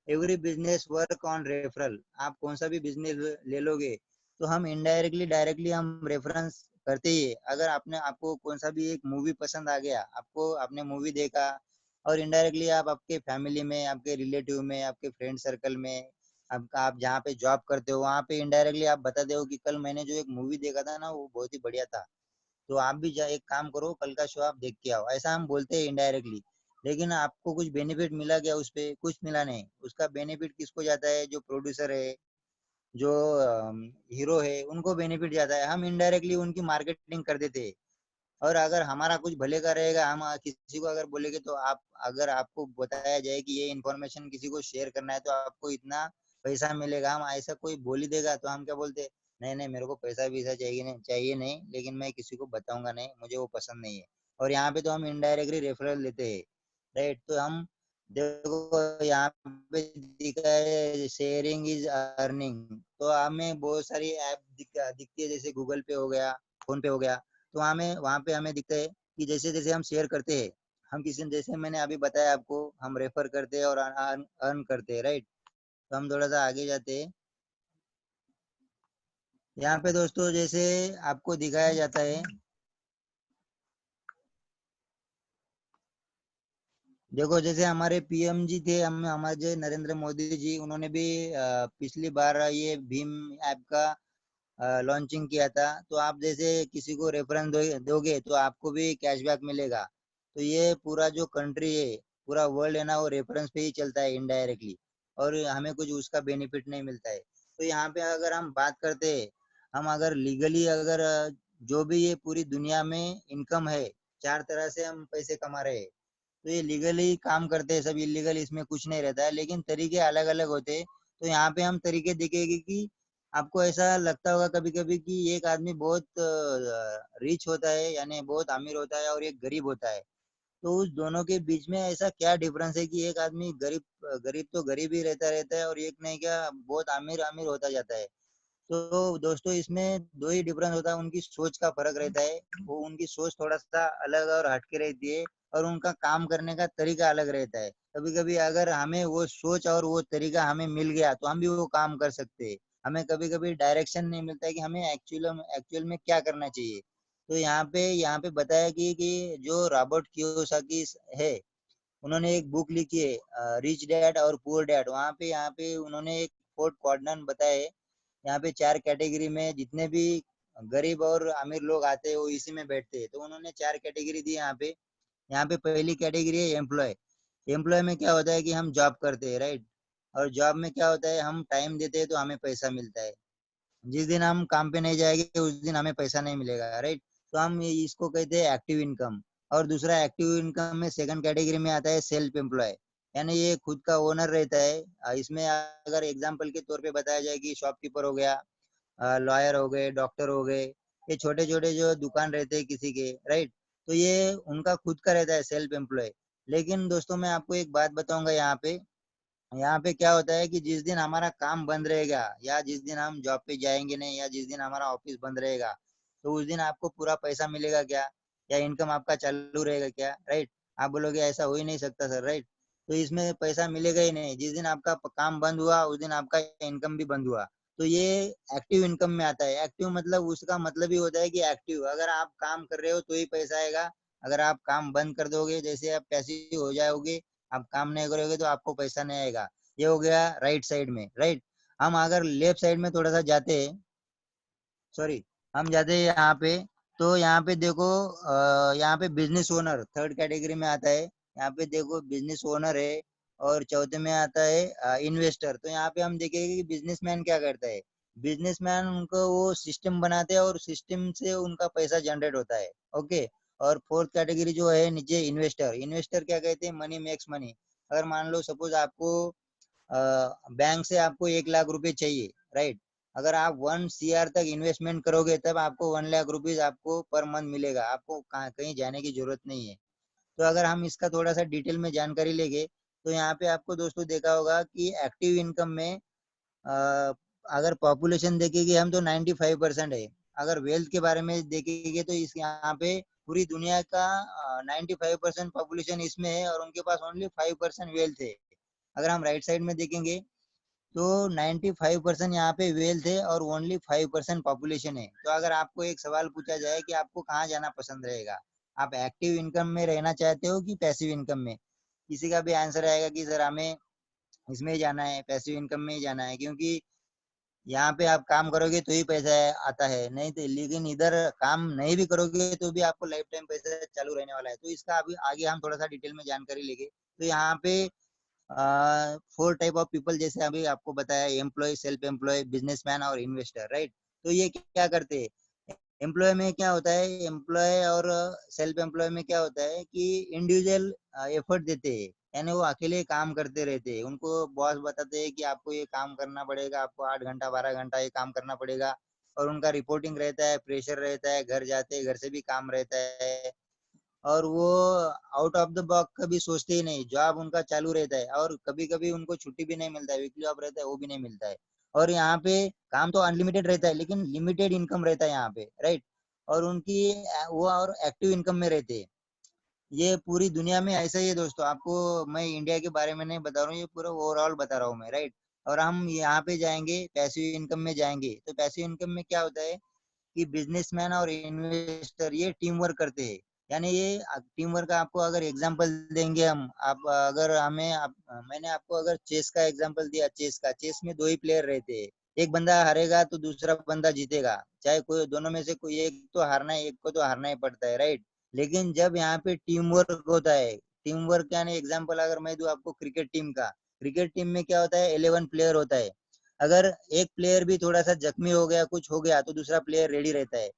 every business work on referral. आप कौन सा भी बिजनेस ले लोगे, तो हम इनडायरेक्टली डायरेक्टली हम रेफरेंस करते ही है। अगर आपको कौन सा भी एक मूवी पसंद आ गया, आपने मूवी देखा, और इनडायरेक्टली आप आपके फैमिली में, आपके रिलेटिव में, आपके फ्रेंड सर्कल में, आप जहाँ पे जॉब करते हो वहाँ पे इनडायरेक्टली आप बताते हो कि कल मैंने जो एक मूवी देखा था ना, वो बहुत ही बढ़िया था। तो आप भी एक काम करो, कल का शो आप देख के आओ, ऐसा हम बोलते हैं इनडायरेक्टली। लेकिन आपको कुछ बेनिफिट मिला क्या उस पे? कुछ मिला नहीं। उसका बेनिफिट किसको जाता है? जो प्रोड्यूसर है, जो हीरो है, उनको बेनिफिट जाता है। हम इनडायरेक्टली उनकी मार्केटिंग कर देते हैं। और अगर हमारा कुछ भले का रहेगा, हम किसी को अगर बोलेंगे, तो आप अगर आपको बताया जाए कि ये इन्फॉर्मेशन किसी को शेयर करना है तो आपको इतना पैसा मिलेगा, हम ऐसा कोई बोल ही देगा, तो हम क्या बोलते? नहीं नहीं, मेरे को पैसा वैसा चाहिए नहीं, लेकिन मैं किसी को बताऊंगा नहीं, मुझे वो पसंद नहीं है। और यहाँ पे तो हम इनडायरेक्टली रेफरल लेते हैं, राइट? तो हम देखो यहाँ पे दिखा है शेयरिंग इज अर्निंग। तो हमें बहुत सारी ऐप दिखती है, जैसे गूगल पे हो गया, फोन पे हो गया। तो हमें वहाँ पे हमें दिखता है कि जैसे जैसे हम शेयर करते हैं, हम किसी जैसे मैंने अभी बताया आपको, हम रेफर करते हैं और अर्न करते हैं, राइट? तो हम थोड़ा सा आगे जाते हैं। यहाँ पे दोस्तों जैसे आपको दिखाया जाता है, देखो जैसे हमारे पीएम जी थे, हम हमारे जो नरेंद्र मोदी जी, उन्होंने भी पिछली बार ये भीम ऐप का लॉन्चिंग किया था। तो आप जैसे किसी को रेफरेंस दोगे तो आपको भी कैशबैक मिलेगा। तो ये पूरा जो कंट्री है, पूरा वर्ल्ड है ना, वो रेफरेंस पे ही चलता है इनडायरेक्टली, और हमें कुछ उसका बेनिफिट नहीं मिलता है। तो यहाँ पे अगर हम बात करते हैं, हम अगर लीगली अगर जो भी ये पूरी दुनिया में इनकम है, 4 तरह से हम पैसे कमा रहे हैं। तो ये लीगली काम करते हैं, सब इलीगल, इसमें कुछ नहीं रहता है, लेकिन तरीके अलग अलग होते हैं। तो यहाँ पे हम तरीके दिखेगी कि आपको ऐसा लगता होगा कभी कभी कि एक आदमी बहुत रिच होता है, यानी बहुत अमीर होता है, और एक गरीब होता है। तो उस दोनों के बीच में ऐसा क्या डिफरेंस है कि एक आदमी गरीब गरीब तो गरीब ही रहता रहता है, और एक नहीं क्या, बहुत अमीर अमीर होता जाता है। तो दोस्तों इसमें दो ही डिफरेंस होता है, उनकी सोच का फर्क रहता है। वो उनकी सोच थोड़ा सा अलग और हटके रहती है, और उनका काम करने का तरीका अलग रहता है। कभी कभी अगर हमें वो सोच और वो तरीका हमें मिल गया, तो हम भी वो काम कर सकते हैं। हमें कभी कभी डायरेक्शन नहीं मिलता है कि हमें एक्चुअल में क्या करना चाहिए। तो यहाँ पे बताया कि जो रॉबर्ट कियोसाकी है, उन्होंने एक बुक लिखी है, रिच डैड और पुअर डैड। वहाँ पे यहाँ पे उन्होंने एक 4 क्वाड्रेंट बताया है। यहाँ पे 4 कैटेगरी में जितने भी गरीब और अमीर लोग आते हैं, वो इसी में बैठते हैं। तो उन्होंने 4 कैटेगरी दी यहाँ पे। यहाँ पे पहली कैटेगरी है एम्प्लॉय। एम्प्लॉय में क्या होता है कि हम जॉब करते हैं, राइट? और जॉब में क्या होता है, हम टाइम देते हैं तो हमें पैसा मिलता है। जिस दिन हम काम पे नहीं जाएंगे उस दिन हमें पैसा नहीं मिलेगा, राइट? तो हम इसको कहते हैं एक्टिव इनकम। और दूसरा एक्टिव इनकम में सेकंड कैटेगरी में आता है सेल्फ एम्प्लॉय, यानी ये खुद का ओनर रहता है। इसमें अगर एग्जांपल के तौर पे बताया जाए कि शॉपकीपर हो गया, लॉयर हो गए, डॉक्टर हो गए, ये छोटे छोटे जो दुकान रहते हैं किसी के, राइट? तो ये उनका खुद का रहता है सेल्फ एम्प्लॉय। लेकिन दोस्तों मैं आपको एक बात बताऊंगा, यहाँ पे क्या होता है कि जिस दिन हमारा काम बंद रहेगा, या जिस दिन हम जॉब पे जाएंगे नहीं, या जिस दिन हमारा ऑफिस बंद रहेगा, तो उस दिन आपको पूरा पैसा मिलेगा क्या, या इनकम आपका चालू रहेगा क्या, राइट? आप बोलोगे ऐसा हो ही नहीं सकता सर, राइट? तो इसमें पैसा मिलेगा ही नहीं। जिस दिन आपका काम बंद हुआ, उस दिन आपका इनकम भी बंद हुआ। तो ये एक्टिव इनकम में आता है। एक्टिव मतलब उसका मतलब ही होता है कि एक्टिव, अगर आप काम कर रहे हो तो ही पैसा आएगा। अगर आप काम बंद कर दोगे, जैसे आप पैसिव हो जाओगे, आप काम नहीं करोगे, तो आपको पैसा नहीं आएगा। ये हो गया राइट साइड में, राइट? हम अगर लेफ्ट साइड में थोड़ा सा जाते हैं, सॉरी, हम जाते हैं यहाँ पे। तो यहाँ पे देखो, यहाँ पे बिजनेस ओनर थर्ड कैटेगरी में आता है। यहाँ पे देखो बिजनेस ओनर है, और चौथे में आता है इन्वेस्टर। तो यहाँ पे हम देखेंगे कि बिजनेसमैन क्या करता है। बिजनेसमैन उनको वो सिस्टम बनाते हैं और सिस्टम से उनका पैसा जनरेट होता है। ओके। और फोर्थ कैटेगरी जो है नीचे इन्वेस्टर। इन्वेस्टर क्या कहते हैं, मनी मेक्स मनी। अगर मान लो सपोज आपको बैंक से आपको 1 लाख रुपए चाहिए, राइट। अगर आप 1 CR तक इन्वेस्टमेंट करोगे तब आपको 1 लाख रुपीज आपको पर मंथ मिलेगा। आपको कहीं जाने की जरूरत नहीं है। तो अगर हम इसका थोड़ा सा डिटेल में जानकारी लेंगे तो यहाँ पे आपको दोस्तों देखा होगा कि एक्टिव इनकम में अ, अगर पॉपुलेशन देखेंगे हम तो 95% है। अगर वेल्थ के बारे में देखेंगे तो इस यहाँ पे पूरी दुनिया का 95% पॉपुलेशन इसमें है और उनके पास ओनली 5% वेल्थ है। अगर हम राइट साइड में देखेंगे तो 95% यहाँ पे वेल्थ है और ओनली 5% पॉपुलेशन है। तो अगर आपको एक सवाल पूछा जाए कि आपको कहाँ जाना पसंद रहेगा, आप एक्टिव इनकम में रहना चाहते हो कि पैसिव इनकम में? किसी का भी आंसर आएगा कि सर हमें इसमें ही जाना है, पैसिव इनकम में ही जाना है, क्योंकि यहाँ पे आप काम करोगे तो ही पैसा आता है, नहीं तो लेकिन इधर काम नहीं भी करोगे तो भी आपको लाइफ टाइम पैसा चालू रहने वाला है। तो इसका अभी आगे हम थोड़ा सा डिटेल में जानकारी लेंगे। तो यहाँ पे 4 टाइप ऑफ पीपल जैसे अभी आपको बताया, एम्प्लॉय, सेल्फ एम्प्लॉय, बिजनेसमैन और इन्वेस्टर, राइट। तो ये क्या करते हैं, एम्प्लॉय में क्या होता है, एम्प्लॉय और सेल्फ एम्प्लॉय में क्या होता है कि इंडिविजुअल एफर्ट देते हैं, यानी वो अकेले काम करते रहते हैं। उनको बॉस बताते हैं कि आपको ये काम करना पड़ेगा, आपको 8 घंटा 12 घंटा ये काम करना पड़ेगा। और उनका रिपोर्टिंग रहता है, प्रेशर रहता है, घर जाते हैं घर से भी काम रहता है। और वो आउट ऑफ द बॉक्स कभी सोचते ही नहीं, जॉब उनका चालू रहता है और कभी कभी उनको छुट्टी भी नहीं मिलता है, वीकली ऑफ रहता है वो भी नहीं मिलता है। और यहाँ पे काम तो अनलिमिटेड रहता है लेकिन लिमिटेड इनकम रहता है यहाँ पे, राइट। और उनकी वो और एक्टिव इनकम में रहते हैं। ये पूरी दुनिया में ऐसा ही है दोस्तों। आपको मैं इंडिया के बारे में नहीं बता रहा हूँ, ये पूरा ओवरऑल बता रहा हूँ मैं, राइट। और हम यहाँ पे जाएंगे पैसिव इनकम में जाएंगे तो पैसिव इनकम में क्या होता है कि बिजनेसमैन और इन्वेस्टर ये टीम वर्क करते हैं। यानी ये टीम वर्क का आपको अगर एग्जांपल देंगे हम, आप अगर मैंने आपको अगर चेस का एग्जांपल दिया, चेस में 2 ही प्लेयर रहते हैं। एक बंदा हारेगा तो दूसरा बंदा जीतेगा, चाहे कोई दोनों में से कोई एक तो हारना है, एक को तो हारना ही पड़ता है, राइट। लेकिन जब यहाँ पे टीम वर्क होता है, टीम वर्क यानी एग्जाम्पल अगर मैं दूं आपको क्रिकेट टीम का, क्रिकेट टीम में क्या होता है, 11 प्लेयर होता है। अगर एक प्लेयर भी थोड़ा सा जख्मी हो गया, कुछ हो गया, तो दूसरा प्लेयर रेडी रहता है।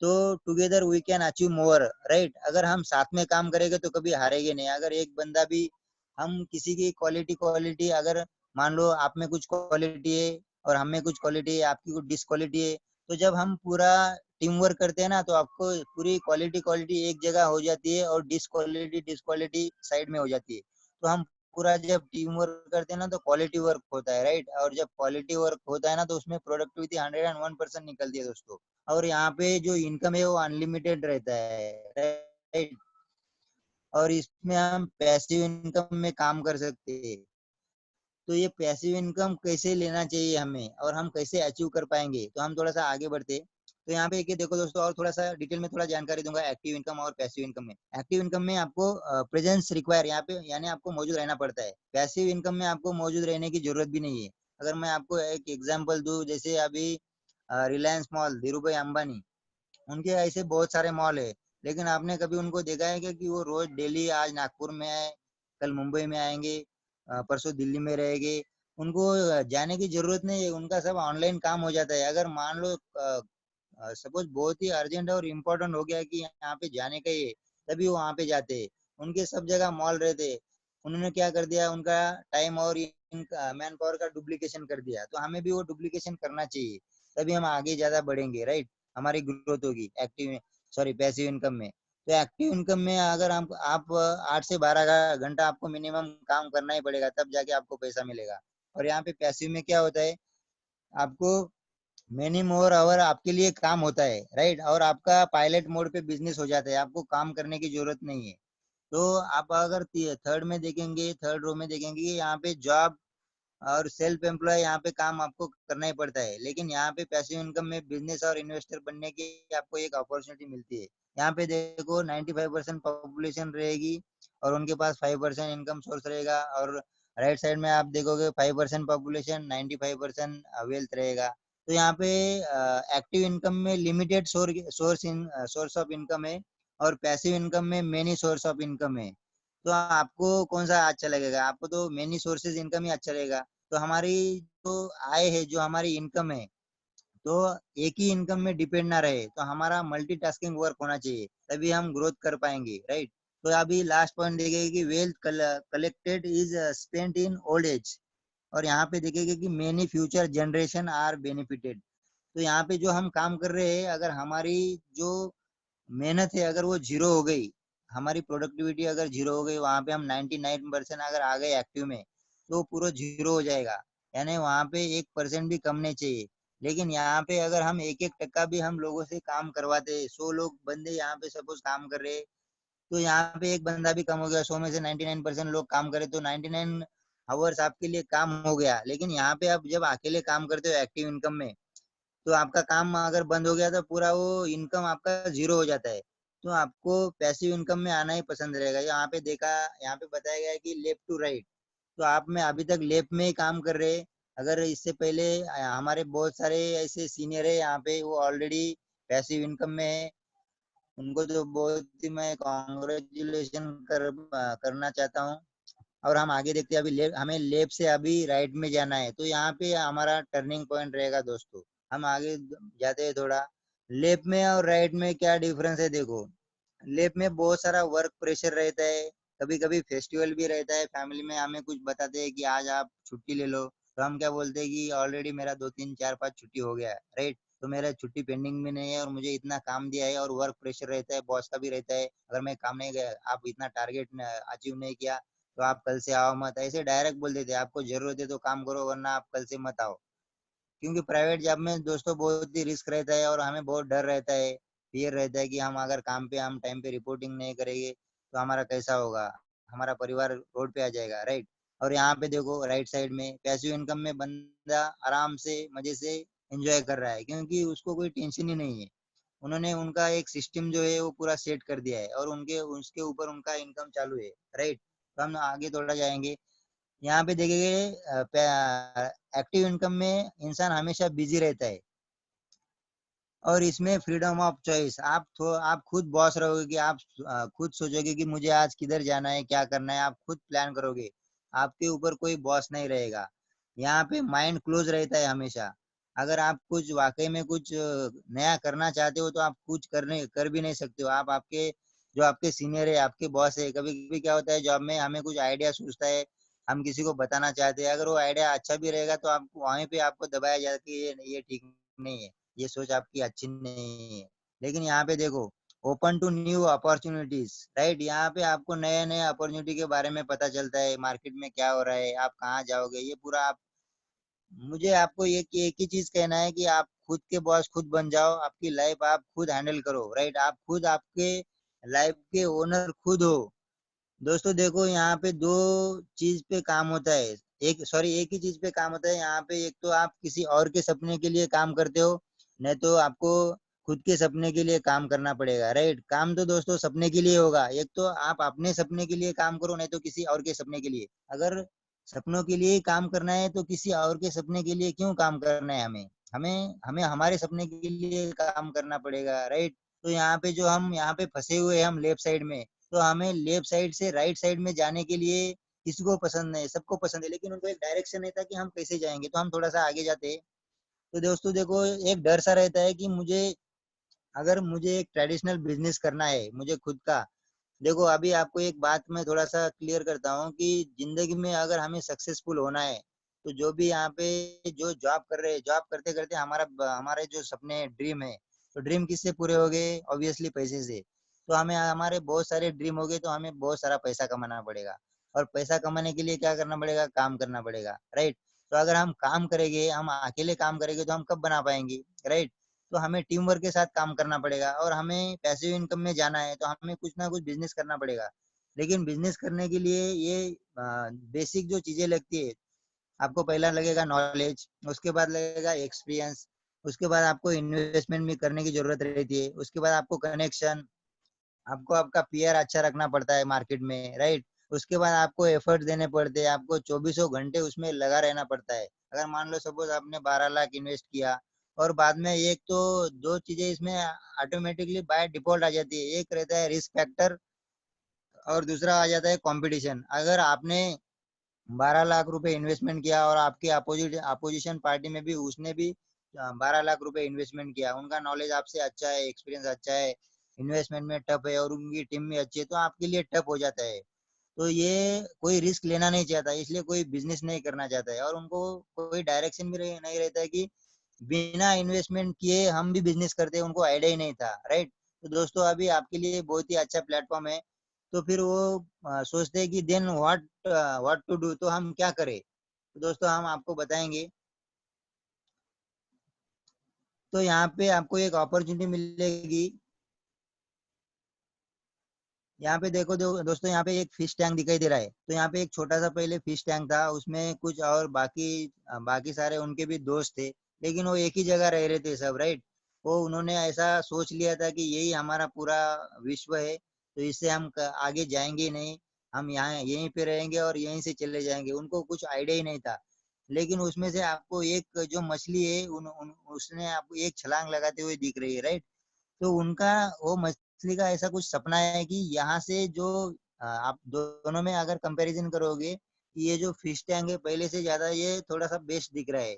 तो together we can achieve more, right. अगर हम साथ में काम करेंगे तो कभी हारेंगे नहीं। अगर एक बंदा भी, हम किसी की क्वालिटी क्वालिटी अगर मान लो आप में कुछ क्वालिटी है और हम में कुछ क्वालिटी है, आपकी कुछ डिसक्वालिटी है, तो जब हम पूरा टीम वर्क करते हैं ना तो आपको पूरी क्वालिटी क्वालिटी एक जगह हो जाती है और डिसक्वालिटी डिसक्वालिटी साइड में हो जाती है। तो हम पूरा जब टीम वर्क करते हैं ना तो क्वालिटी वर्क होता है, राइट। और जब क्वालिटी वर्क होता है ना तो उसमें प्रोडक्टिविटी 101% निकलती है दोस्तों। और यहाँ पे जो इनकम है वो अनलिमिटेड रहता है, राइट। और इसमें हम पैसिव इनकम में काम कर सकते हैं। तो ये पैसिव इनकम कैसे लेना चाहिए हमें और हम कैसे अचीव कर पाएंगे, तो हम थोड़ा सा आगे बढ़ते। तो यहाँ पे एक देखो दोस्तों, और थोड़ा सा डिटेल में थोड़ा जानकारी दूंगा एक्टिव इनकम और पैसिव इनकम में। एक्टिव इनकम में आपको प्रेजेंस रिक्वायर यहाँ पे, यानी आपको मौजूद रहना पड़ता है। पैसिव इनकम में आपको मौजूद रहने की जरूरत भी नहीं है। अगर मैं आपको एक एग्जाम्पल दूं, जैसे अभी रिलायंस मॉल, धीरू भाई अंबानी, उनके ऐसे बहुत सारे मॉल है। लेकिन आपने कभी उनको देखा है क्या कि वो रोज डेली आज नागपुर में आए, कल मुंबई में आएंगे, परसों दिल्ली में रहेंगे? उनको जाने की जरूरत नहीं है, उनका सब ऑनलाइन काम हो जाता है। अगर मान लो सपोज बहुत ही अर्जेंट और इम्पोर्टेंट हो गया कि यहाँ पे जाने का ही है, तभी वो वहाँ पे जाते हैं। उनके सब जगह मॉल रहते हैं। उन्होंने क्या कर दिया, उनका टाइम और इनका मैन पावर का डुप्लीकेशन कर दिया। तो हमें भी वो डुप्लीकेशन करना चाहिए, तभी हम आगे ज्यादा बढ़ेंगे, राइट। हमारी ग्रोथ होगी एक्टिव, सॉरी पैसिव इनकम में। तो एक्टिव इनकम में अगर आप 8 से 12 घंटा आपको मिनिमम काम करना ही पड़ेगा, तब जाके आपको पैसा मिलेगा। और यहाँ पे पैसिव में क्या होता है, आपको मेनी मोर आवर आपके लिए काम होता है, राइट। और आपका पायलट मोड पे बिजनेस हो जाता है, आपको काम करने की जरूरत नहीं है। तो आप अगर थर्ड में देखेंगे, थर्ड रो में देखेंगे, यहाँ पे जॉब और सेल्फ एम्प्लॉय यहाँ पे काम आपको करना ही पड़ता है। लेकिन यहाँ पे पैसिव इनकम में बिजनेस और इन्वेस्टर बनने की आपको एक अपॉर्चुनिटी मिलती है। यहाँ पे देखो 95% पॉपुलेशन रहेगी और उनके पास 5% इनकम सोर्स रहेगा। और राइट साइड में आप देखोगे 5% पॉपुलेशन, 95% वेल्थ रहेगा। तो यहाँ पे एक्टिव इनकम में लिमिटेड सोर्स ऑफ इनकम है और पैसिव इनकम में मेनी सोर्स ऑफ इनकम है। तो आपको कौन सा अच्छा लगेगा? आपको तो मेनी सोर्सेज इनकम ही अच्छा लगेगा। तो हमारी जो आय है, जो हमारी इनकम है, तो एक ही इनकम में डिपेंड ना रहे, तो हमारा मल्टीटास्किंग वर्क होना चाहिए, तभी हम ग्रोथ कर पाएंगे, राइट? तो अभी लास्ट पॉइंट देखेंगे कि wealth collected is spent in old age, और यहाँ पे देखेंगे कि many future generation are benefited. तो यहाँ पे जो हम काम कर रहे हैं, अगर हमारी जो मेहनत है अगर वो जीरो हो गई, हमारी प्रोडक्टिविटी अगर जीरो हो गई, वहां पे हम 99% अगर आ गए एक्टिव में, तो पूरा जीरो हो जाएगा। यानी वहां पे 1% भी कम नहीं चाहिए। लेकिन यहाँ पे अगर हम 1-1 टक्का भी हम लोगों से काम करवाते, 100 लोग बंदे यहाँ पे सपोज काम कर रहे, तो यहाँ पे एक बंदा भी कम हो गया, 100 में से 99% लोग काम करे, तो 99 आवर्स आपके लिए काम हो गया। लेकिन यहाँ पे आप जब अकेले काम करते हो एक्टिव इनकम में, तो आपका काम अगर बंद हो गया तो पूरा वो इनकम आपका जीरो हो जाता है। तो आपको पैसिव इनकम में आना ही पसंद रहेगा। यहाँ पे बताया गया है कि लेफ्ट टू राइट। तो आप में अभी तक लेफ्ट में ही काम कर रहे हैं। अगर इससे पहले हमारे बहुत सारे ऐसे सीनियर है यहाँ पे, वो ऑलरेडी पैसिव इनकम में है, उनको तो बहुत ही मैं कॉन्ग्रेचुलेशन करना चाहता हूँ। और हम आगे देखते हैं, अभी हमें लेफ्ट से अभी राइट में जाना है, तो यहाँ पे हमारा टर्निंग पॉइंट रहेगा दोस्तों। हम आगे जाते हैं थोड़ा। लेफ्ट में और राइट में क्या डिफरेंस है देखो। लेफ्ट में बहुत सारा वर्क प्रेशर रहता है, कभी कभी फेस्टिवल भी रहता है, फैमिली में हमें कुछ बताते हैं कि आज आप छुट्टी ले लो, तो हम क्या बोलते हैं कि ऑलरेडी मेरा 2 3 4 5 छुट्टी हो गया है, राइट? तो मेरा छुट्टी पेंडिंग में नहीं है, और मुझे इतना काम दिया है, और वर्क प्रेशर रहता है, बॉस का भी रहता है, अगर मैं काम नहीं गया, आप इतना टारगेट अचीव नहीं किया, तो आप कल से आओ मत, ऐसे डायरेक्ट बोल देते हैं। आपको जरूरत है तो काम करो, वरना आप कल से मत आओ। क्योंकि प्राइवेट जॉब में दोस्तों बहुत ही रिस्क रहता है, और हमें बहुत डर रहता है, फियर रहता है कि हम अगर काम पे हम टाइम पे रिपोर्टिंग नहीं करेंगे तो हमारा कैसा होगा, हमारा परिवार रोड पे आ जाएगा, राइट? और यहाँ पे देखो राइट साइड में पैसिव इनकम में बंदा आराम से मजे से एंजॉय कर रहा है, क्योंकि उसको कोई टेंशन ही नहीं है। उन्होंने उनका एक सिस्टम जो है वो पूरा सेट कर दिया है, और उनके उसके ऊपर उनका इनकम चालू है, राइट? तो हम आगे थोड़ा जाएंगे। यहाँ पे देखेंगे एक्टिव इनकम में इंसान हमेशा बिजी रहता है, और इसमें फ्रीडम ऑफ चॉइस, आप खुद बॉस रहोगे, कि आप खुद सोचोगे कि मुझे आज किधर जाना है, क्या करना है, आप खुद प्लान करोगे। आपके ऊपर कोई बॉस नहीं रहेगा। यहाँ पे माइंड क्लोज रहता है हमेशा। अगर आप कुछ वाकई में कुछ नया करना चाहते हो, तो आप कुछ कर भी नहीं सकते हो। आप आपके जो आपके सीनियर है, आपके बॉस है, कभी कभी क्या होता है जॉब में, हमें कुछ आइडिया सूझता है, हम किसी को बताना चाहते हैं, अगर वो आइडिया अच्छा भी रहेगा, तो आप वहीं पे आपको दबाया जाता है कि ये ठीक नहीं है, ये सोच आपकी अच्छी नहीं है। लेकिन यहाँ पे देखो, open to new opportunities, right? यहाँ पे आपको नए नए अपॉर्चुनिटी के बारे में पता चलता है, मार्केट में क्या हो रहा है, आप कहाँ जाओगे, ये पूरा आप, मुझे आपको एक ही चीज कहना है कि आप खुद के बॉस खुद बन जाओ, आपकी लाइफ आप खुद हैंडल करो, राइट? आप खुद आपके लाइफ के ओनर खुद हो। दोस्तों देखो, यहाँ पे दो चीज पे काम होता है, एक ही चीज पे काम होता है यहाँ पे। एक तो आप किसी और के सपने के लिए काम करते हो, नहीं तो आपको खुद के सपने के लिए काम करना पड़ेगा, राइट? काम तो दोस्तों सपने के लिए होगा, एक तो आप अपने सपने के लिए काम करो, नहीं तो किसी और के सपने के लिए। अगर सपनों के लिए ही काम करना है, तो किसी और के सपने के लिए क्यों काम करना है? हमें हमें हमें हमारे सपने के लिए काम करना पड़ेगा, राइट? तो यहाँ पे जो हम यहाँ पे फंसे हुए हैं हम लेफ्ट साइड में, तो हमें लेफ्ट साइड से राइट साइड में जाने के लिए, किसी को पसंद नहीं, सबको पसंद है, लेकिन उनको एक डायरेक्शन नहीं था कि हम कैसे जाएंगे। तो हम थोड़ा सा आगे जाते हैं। तो दोस्तों देखो, एक डर सा रहता है कि मुझे एक ट्रेडिशनल बिजनेस करना है मुझे खुद का। देखो अभी आपको एक बात मैं थोड़ा सा क्लियर करता हूँ कि जिंदगी में अगर हमें सक्सेसफुल होना है, तो जो भी यहाँ पे जो जॉब कर रहे हैं, जॉब करते करते हमारे जो सपने ड्रीम है, तो ड्रीम किससे पूरे हो गए? ऑब्वियसली पैसे से। तो हमें हमारे बहुत सारे ड्रीम हो गए, तो हमें बहुत सारा पैसा कमाना पड़ेगा, और पैसा कमाने के लिए क्या करना पड़ेगा? काम करना पड़ेगा, राइट? तो अगर हम काम करेंगे, हम अकेले काम करेंगे, तो हम कब बना पाएंगे, राइट? तो हमें टीम वर्क के साथ काम करना पड़ेगा, और हमें पैसिव इनकम में जाना है, तो हमें कुछ ना कुछ बिजनेस करना पड़ेगा। लेकिन बिजनेस करने के लिए ये बेसिक जो चीजें लगती है, आपको पहला लगेगा नॉलेज, उसके बाद लगेगा एक्सपीरियंस, उसके बाद आपको इन्वेस्टमेंट भी करने की जरूरत रहती है, उसके बाद आपको कनेक्शन, आपको आपका पीआर अच्छा रखना पड़ता है मार्केट में, राइट? उसके बाद आपको एफर्ट देने पड़ते हैं, आपको चौबीसों घंटे उसमें लगा रहना पड़ता है। अगर मान लो सपोज आपने 12 लाख इन्वेस्ट किया, और बाद में एक तो दो चीजें इसमें ऑटोमेटिकली बाय डिफॉल्ट आ जाती है। एक रहता है रिस्क फैक्टर, और दूसरा आ जाता है कंपटीशन। अगर आपने 12 लाख रुपए इन्वेस्टमेंट किया और आपके अपोजिशन पार्टी में भी उसने भी 12 लाख रुपए इन्वेस्टमेंट किया, उनका नॉलेज आपसे अच्छा है, एक्सपीरियंस अच्छा है, इन्वेस्टमेंट में टफ है और उनकी टीम में अच्छी है, तो आपके लिए टफ हो जाता है। तो ये कोई रिस्क लेना नहीं चाहता, इसलिए कोई बिजनेस नहीं करना चाहता है, और उनको कोई डायरेक्शन भी नहीं रहता है कि बिना इन्वेस्टमेंट किए हम भी बिजनेस करते हैं, उनको आइडिया ही नहीं था, राइट। तो दोस्तों अभी आपके लिए बहुत ही अच्छा प्लेटफॉर्म है। तो फिर वो सोचते हैं कि then what what to do, तो हम क्या करें। तो दोस्तों हम आपको बताएंगे। तो यहाँ पे आपको एक अपॉर्चुनिटी मिलेगी। यहाँ पे देखो दोस्तों, यहाँ पे एक फिश टैंक दिखाई दे रहा है। तो यहाँ पे एक छोटा सा पहले फिश टैंक था, उसमें कुछ और बाकी सारे उनके भी दोस्त थे, लेकिन वो एक ही जगह रह रहे थे सब, राइट। वो उन्होंने ऐसा सोच लिया था कि यही हमारा पूरा विश्व है, तो इससे हम आगे जाएंगे ही नहीं, हम यहाँ यहीं पे रहेंगे और यहीं से चले जाएंगे। उनको कुछ आइडिया ही नहीं था। लेकिन उसमें से आपको एक जो मछली है उसने आपको एक छलांग लगाते हुए दिख रही है, राइट। तो उनका वो मछली का ऐसा कुछ सपना है कि यहाँ से जो आप दोनों में अगर कंपैरिजन करोगे कि ये जो फिश टैंक है पहले से ज्यादा ये थोड़ा सा बेस्ट दिख रहा है।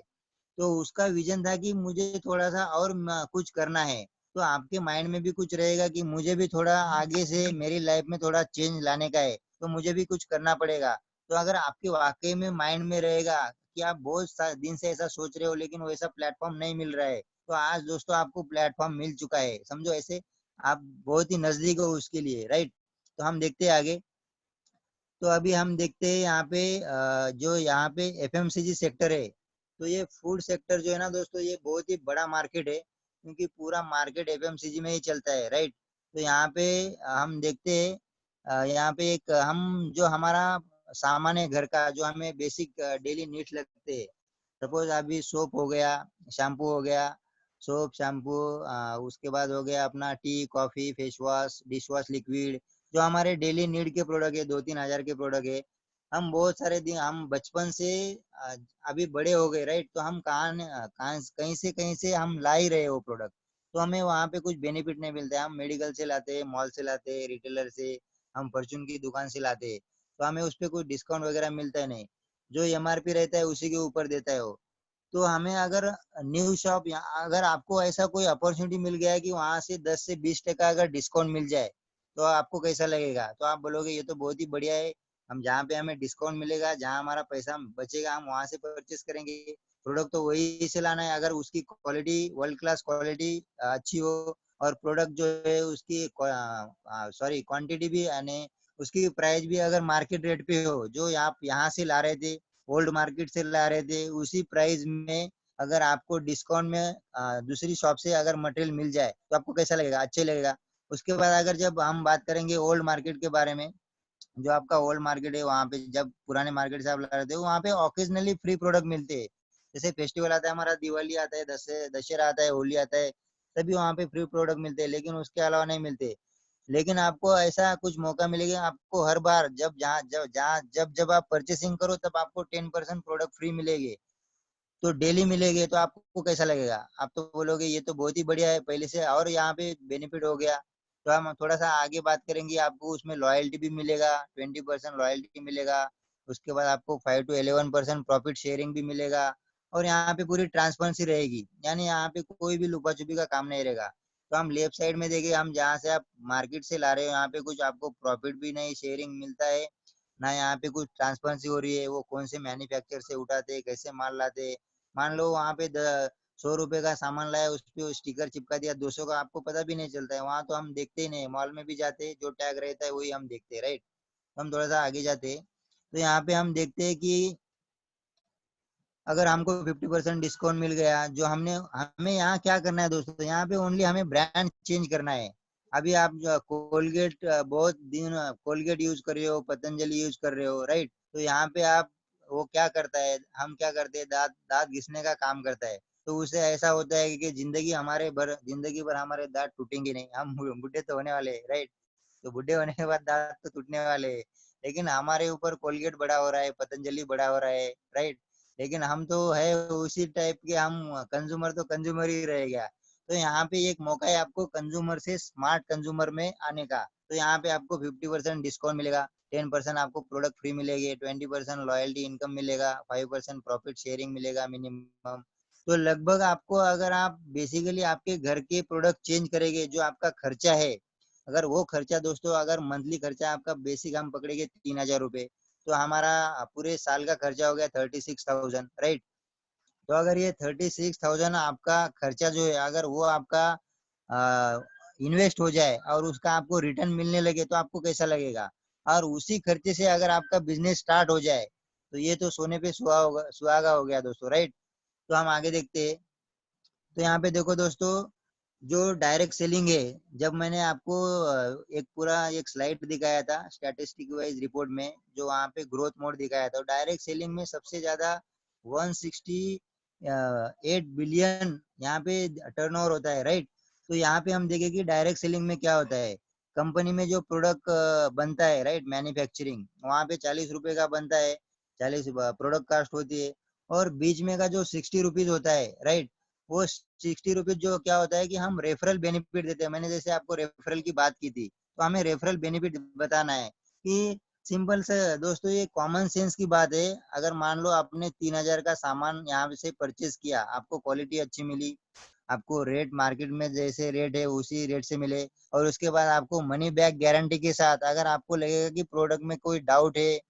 तो उसका विजन था कि मुझे थोड़ा सा और कुछ करना है। तो आपके माइंड में भी कुछ रहेगा कि मुझे भी थोड़ा आगे से मेरी लाइफ में थोड़ा चेंज लाने का है, तो मुझे भी कुछ करना पड़ेगा। तो अगर आपके वाकई में माइंड में रहेगा कि आप बहुत दिन से ऐसा सोच रहे हो लेकिन वैसा प्लेटफॉर्म नहीं मिल रहा है, तो आज दोस्तों आपको प्लेटफॉर्म मिल चुका है, समझो ऐसे आप बहुत ही नजदीक हो उसके लिए, राइट। तो हम देखते हैं आगे। तो अभी हम देखते हैं यहाँ पे जो यहाँ पे एफएमसीजी सेक्टर है। तो ये फूड सेक्टर जो है ना दोस्तों, ये बहुत ही बड़ा मार्केट है, क्योंकि पूरा मार्केट एफएमसीजी में ही चलता है, राइट। तो यहाँ पे हम देखते हैं यहाँ पे एक हम जो हमारा सामान है घर का, जो हमें बेसिक डेली नीड्स लगते हैं। सपोज अभी सोप हो गया, शैम्पू हो गया, सोप शैम्पू, उसके बाद हो गया अपना tea coffee face wash dish wash liquid, जो हमारे डेली नीड के प्रोडक्ट है, 2-3 हजार के प्रोडक्ट है। हम बहुत सारे दिन हम बचपन से अ, अभी बड़े हो गए, राइट। तो हम कहीं से हम ला ही रहे वो प्रोडक्ट। तो हमें वहाँ पे कुछ बेनिफिट नहीं मिलता है, हम मेडिकल से लाते हैं, मॉल से लाते हैं, रिटेलर से, हम परचून की दुकान से लाते हैं। तो हमें उस पर कोई डिस्काउंट वगैरह मिलता है नहीं, जो एमआरपी रहता है उसी के ऊपर देता है वो। तो हमें अगर न्यू शॉप या अगर आपको ऐसा कोई अपॉर्चुनिटी मिल गया है कि वहां से 10 से 20% अगर डिस्काउंट मिल जाए, तो आपको कैसा लगेगा। तो आप बोलोगे ये तो बहुत ही बढ़िया है, हम जहाँ पे हमें डिस्काउंट मिलेगा, जहाँ हमारा पैसा बचेगा, हम वहां से परचेस करेंगे। प्रोडक्ट तो वही से लाना है, अगर उसकी क्वालिटी वर्ल्ड क्लास क्वालिटी अच्छी हो, और प्रोडक्ट जो है उसकी सॉरी क्वांटिटी भी यानी उसकी प्राइस भी अगर मार्केट रेट पे हो, जो आप यहाँ से ला रहे थे, ओल्ड मार्केट से ला रहे थे, उसी प्राइस में अगर आपको डिस्काउंट में दूसरी शॉप से अगर मटेरियल मिल जाए, तो आपको कैसा लगेगा, अच्छे लगेगा। उसके बाद अगर जब हम बात करेंगे ओल्ड मार्केट के बारे में, जो आपका ओल्ड मार्केट है वहाँ पे जब पुराने मार्केट से आप ला रहे थे, वहाँ पे ऑकेजनली फ्री प्रोडक्ट मिलते हैं। जैसे फेस्टिवल आता है हमारा, दिवाली आता है, दशहरा आता है, होली आता है, तभी वहाँ पे फ्री प्रोडक्ट मिलते हैं, लेकिन उसके अलावा नहीं मिलते। लेकिन आपको ऐसा कुछ मौका मिलेगा, आपको हर बार जब आप परचेसिंग करो तब आपको 10% प्रोडक्ट फ्री मिलेगी, तो डेली मिलेंगे। तो आपको कैसा लगेगा, आप तो बोलोगे ये तो बहुत ही बढ़िया है पहले से, और यहाँ पे बेनिफिट हो गया। तो हम थोड़ा सा आगे बात करेंगे, आपको उसमें लॉयल्टी भी मिलेगा, 20% लॉयल्टी मिलेगा। उसके बाद आपको 5 to 11% प्रॉफिट शेयरिंग भी मिलेगा। और यहाँ पे पूरी ट्रांसपेरेंसी रहेगी, यानी यहाँ पे कोई भी लुका छुपी का काम नहीं रहेगा। तो हम लेफ्ट साइड में देखिए, हम जहाँ से आप मार्केट से ला रहे हो, यहाँ पे कुछ आपको प्रॉफिट भी नहीं शेयरिंग मिलता है, ना यहाँ पे कुछ ट्रांसपेरेंसी हो रही है, वो कौन से मैन्युफैक्चर से उठाते, कैसे माल लाते। मान लो वहाँ पे 100 रुपए का सामान लाया, उस पे स्टिकर चिपका दिया 200 का, आपको पता भी नहीं चलता है, वहां तो हम देखते ही नहीं, मॉल में भी जाते जो टैग रहता है वही हम देखते हैं, राइट। तो हम थोड़ा सा आगे जाते हैं। तो यहाँ पे हम देखते हैं कि अगर हमको 50% डिस्काउंट मिल गया, जो हमने हमें यहाँ क्या करना है दोस्तों, यहाँ पे ओनली हमें ब्रांड चेंज करना है। अभी आप कोलगेट बहुत दिन कोलगेट यूज कर रहे हो, पतंजलि यूज कर रहे हो, राइट। तो यहाँ पे आप वो क्या करता है, हम क्या करते हैं, दांत दांत घिसने का काम करता है। तो उससे ऐसा होता है कि जिंदगी भर हमारे दांत टूटेंगे नहीं, हम बुढ़े तो होने वाले, राइट। तो बुढ़े होने के बाद दांत तो टूटने वाले हैं। लेकिन हमारे ऊपर कोलगेट बड़ा हो रहा है, पतंजलि बड़ा हो रहा है, राइट। लेकिन हम तो है उसी टाइप के, हम कंज्यूमर तो कंज्यूमर ही रह गया। तो यहाँ पे एक मौका है आपको कंज्यूमर से स्मार्ट कंज्यूमर में आने का। तो यहाँ पे आपको 50% डिस्काउंट मिलेगा, 10% आपको प्रोडक्ट फ्री मिलेगी, 20% लॉयल्टी इनकम मिलेगा, 5% प्रॉफिट शेयरिंग मिलेगा मिनिमम। तो लगभग आपको, अगर आप बेसिकली आपके घर के प्रोडक्ट चेंज करेंगे, जो आपका खर्चा है, अगर वो खर्चा दोस्तों, अगर मंथली खर्चा आपका बेसिक हम पकड़ेंगे 3000 रुपये, तो हमारा पूरे साल का खर्चा हो गया 36,000, राइट। तो अगर ये 36,000 आपका खर्चा जो है, अगर वो आपका इन्वेस्ट हो जाए और उसका आपको रिटर्न मिलने लगे, तो आपको कैसा लगेगा। और उसी खर्चे से अगर आपका बिजनेस स्टार्ट हो जाए, तो ये तो सोने पे सुहागा हो गया दोस्तों, राइट। तो हम आगे देखते हैं। तो यहाँ पे देखो दोस्तों, जो डायरेक्ट सेलिंग है, जब मैंने आपको एक पूरा एक स्लाइड दिखाया था स्टैटिस्टिक वाइज रिपोर्ट में, जो वहाँ पे ग्रोथ मोड दिखाया था, डायरेक्ट सेलिंग में सबसे ज्यादा 168 बिलियन यहाँ पे टर्नओवर होता है, राइट। तो यहाँ पे हम देखें कि डायरेक्ट सेलिंग में क्या होता है। कंपनी में जो प्रोडक्ट बनता है, राइट, मैन्युफैक्चरिंग, वहाँ पे 40 रुपए का बनता है, 40 प्रोडक्ट कास्ट होती है। और बीच में का जो 60 रुपीज होता है, राइट, वो 60 रुपीज जो क्या होता है कि हम रेफरल बेनिफिट देते हैं। मैंने जैसे आपको रेफरल की बात की थी, तो हमें रेफरल बेनिफिट बताना है कि सिंपल से दोस्तों, ये कॉमन सेंस की बात है। अगर मान लो आपने 3000 का सामान यहाँ से परचेज किया, आपको क्वालिटी अच्छी मिली, आपको रेट मार्केट में जैसे रेट है उसी रेट से मिले, और उसके बाद आपको मनी बैक गारंटी के साथ, अगर आपको लगेगा कि प्रोडक्ट में कोई डाउट है,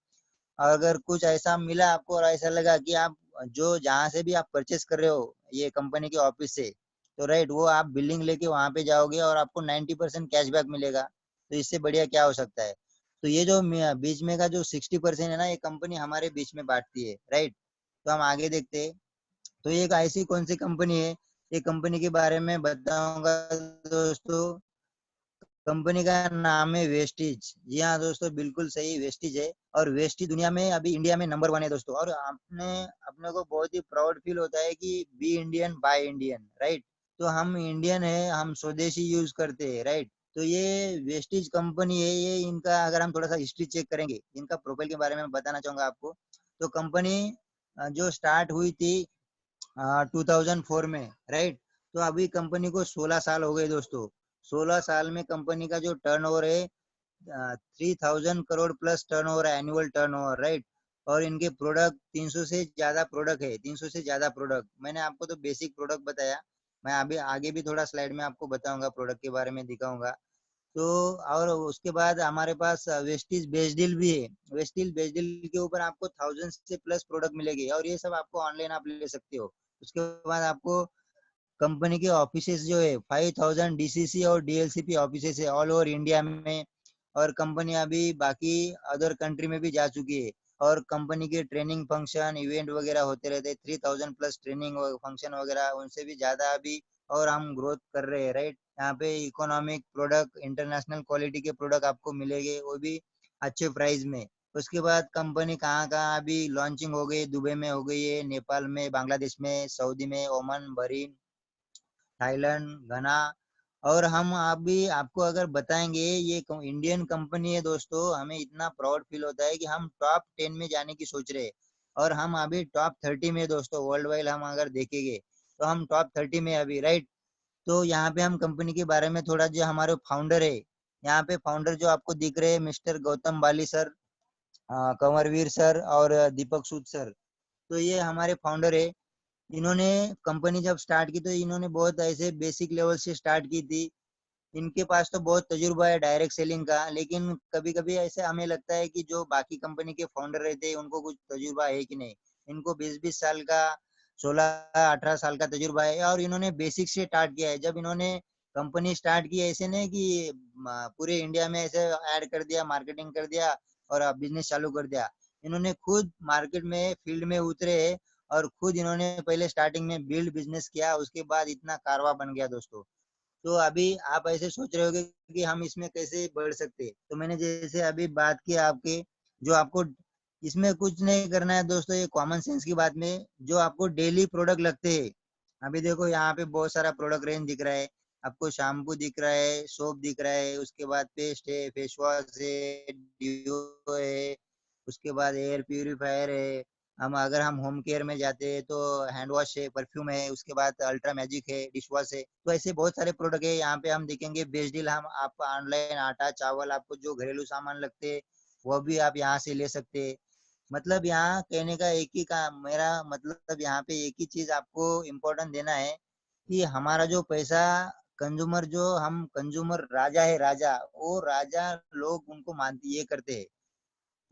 अगर कुछ ऐसा मिला आपको और ऐसा लगा कि आप जो जहाँ से भी आप परचेस कर रहे हो ये कंपनी के ऑफिस से, तो राइट, वो आप बिल्डिंग लेके वहां पे जाओगे और आपको 90% कैशबैक मिलेगा। तो इससे बढ़िया क्या हो सकता है। तो ये जो बीच में का जो 60% है ना, ये कंपनी हमारे बीच में बांटती है, राइट। तो हम आगे देखते हैं। तो ये एक ऐसी कौन सी कंपनी है, ये कंपनी के बारे में बताऊंगा दोस्तों। कंपनी का नाम है वेस्टीज। जी हाँ दोस्तों, बिल्कुल सही, वेस्टीज है। और वेस्टीज दुनिया में अभी इंडिया में नंबर 1 है दोस्तों। और आपने अपने को बहुत ही प्राउड फील होता है कि be Indian buy Indian, right. तो हम इंडियन है, हम स्वदेशी यूज करते हैं, राइट। तो ये वेस्टीज कंपनी है, ये इनका अगर हम थोड़ा सा हिस्ट्री चेक करेंगे, इनका प्रोफाइल के बारे में बताना चाहूंगा आपको। तो कंपनी जो स्टार्ट हुई थी 2004 में, राइट। तो अभी कंपनी को 16 साल हो गए दोस्तों। 16 साल में कंपनी का जो टर्नओवर है, 3000 करोड़ प्लस टर्नओवर है, एनुअल टर्नओवर, राइट। और इनके प्रोडक्ट 300 से ज्यादा प्रोडक्ट है, 300 से ज्यादा प्रोडक्ट। मैंने आपको तो बेसिक प्रोडक्ट बताया, मैं अभी आगे भी थोड़ा स्लाइड में आपको बताऊंगा, प्रोडक्ट के बारे में दिखाऊंगा। तो और उसके बाद हमारे पास वेस्टीज बेस्डिल भी है। वेस्टिल बेस्डिल के ऊपर आपको 1000 से प्लस प्रोडक्ट मिलेगी, और ये सब आपको ऑनलाइन आप ले सकते हो। उसके बाद आपको कंपनी के ऑफिसेस जो है 5000 डीसीसी और डीएलसीपी ऑफिसेस है ऑल ओवर इंडिया में। और कंपनी अभी बाकी अदर कंट्री में भी जा चुकी है। और कंपनी के ट्रेनिंग फंक्शन इवेंट वगैरह होते रहते हैं, 3000 प्लस ट्रेनिंग फंक्शन वगैरह, उनसे भी ज्यादा अभी और हम ग्रोथ कर रहे हैं, राइट। यहाँ पे इकोनॉमिक प्रोडक्ट, इंटरनेशनल क्वालिटी के प्रोडक्ट आपको मिलेंगे, वो भी अच्छे प्राइस में। उसके बाद कंपनी कहाँ कहाँ अभी लॉन्चिंग हो गई, दुबई में हो गई है, नेपाल में, बांग्लादेश में, सऊदी में, ओमान, बहरीन, थाईलैंड, घना। और हम अभी आपको अगर बताएंगे, ये इंडियन कंपनी है दोस्तों, हमें इतना प्राउड फील होता है कि हम टॉप 10 में जाने की सोच रहे हैं। और हम अभी टॉप 30 में दोस्तों, वर्ल्ड वाइड हम अगर देखेंगे, तो हम टॉप 30 में अभी, राइट। तो यहाँ पे हम कंपनी के बारे में थोड़ा, जो हमारे फाउंडर है, यहाँ पे फाउंडर जो आपको दिख रहे हैं, मिस्टर गौतम बाली सर, कंवरवीर सर और दीपक सूद सर। तो ये हमारे फाउंडर है। इन्होंने कंपनी जब स्टार्ट की, तो इन्होंने बहुत ऐसे बेसिक लेवल से स्टार्ट की थी। इनके पास तो बहुत तजुर्बा है डायरेक्ट सेलिंग का, लेकिन कभी कभी ऐसे हमें लगता है कि जो बाकी कंपनी के फाउंडर रहते हैं, उनको कुछ तजुर्बा है कि नहीं। इनको 20-20 साल का, 16-18 साल का तजुर्बा है, और इन्होंने बेसिक से स्टार्ट किया है। जब इन्होंने कंपनी स्टार्ट की, ऐसे नहीं कि पूरे इंडिया में ऐसे ऐड कर दिया, मार्केटिंग कर दिया और बिजनेस चालू कर दिया। इन्होंने खुद मार्केट में फील्ड में उतरे, और खुद इन्होंने पहले स्टार्टिंग में बिल्ड बिजनेस किया, उसके बाद इतना कारवा बन गया दोस्तों। तो अभी आप ऐसे सोच रहे होगे कि हम इसमें कैसे बढ़ सकते हैं। तो मैंने जैसे अभी बात की आपके, जो आपको इसमें कुछ नहीं करना है दोस्तों, ये कॉमन सेंस की बात में, जो आपको डेली प्रोडक्ट लगते हैं। अभी देखो यहाँ पे बहुत सारा प्रोडक्ट रेंज दिख रहा है, आपको शैम्पू दिख रहा है, सोप दिख रहा है, उसके बाद पेस्ट है, फेस वॉश है, डिओ है, उसके बाद एयर प्यूरिफायर है, हम होम केयर में जाते हैं तो हैंड वॉश है, परफ्यूम है, उसके बाद अल्ट्रा मैजिक है, डिश वॉश है, तो ऐसे बहुत सारे प्रोडक्ट है। यहाँ पे हम देखेंगे बेस्ट डील, हम आप ऑनलाइन आटा चावल आपको जो घरेलू सामान लगते हैं वो भी आप यहाँ से ले सकते हैं। मतलब यहाँ कहने का एक ही का मेरा मतलब यहाँ पे एक ही चीज आपको इम्पोर्टेंट देना है कि हमारा जो पैसा कंज्यूमर, जो हम कंज्यूमर राजा है, राजा, वो राजा लोग उनको मानती ये करते हैं।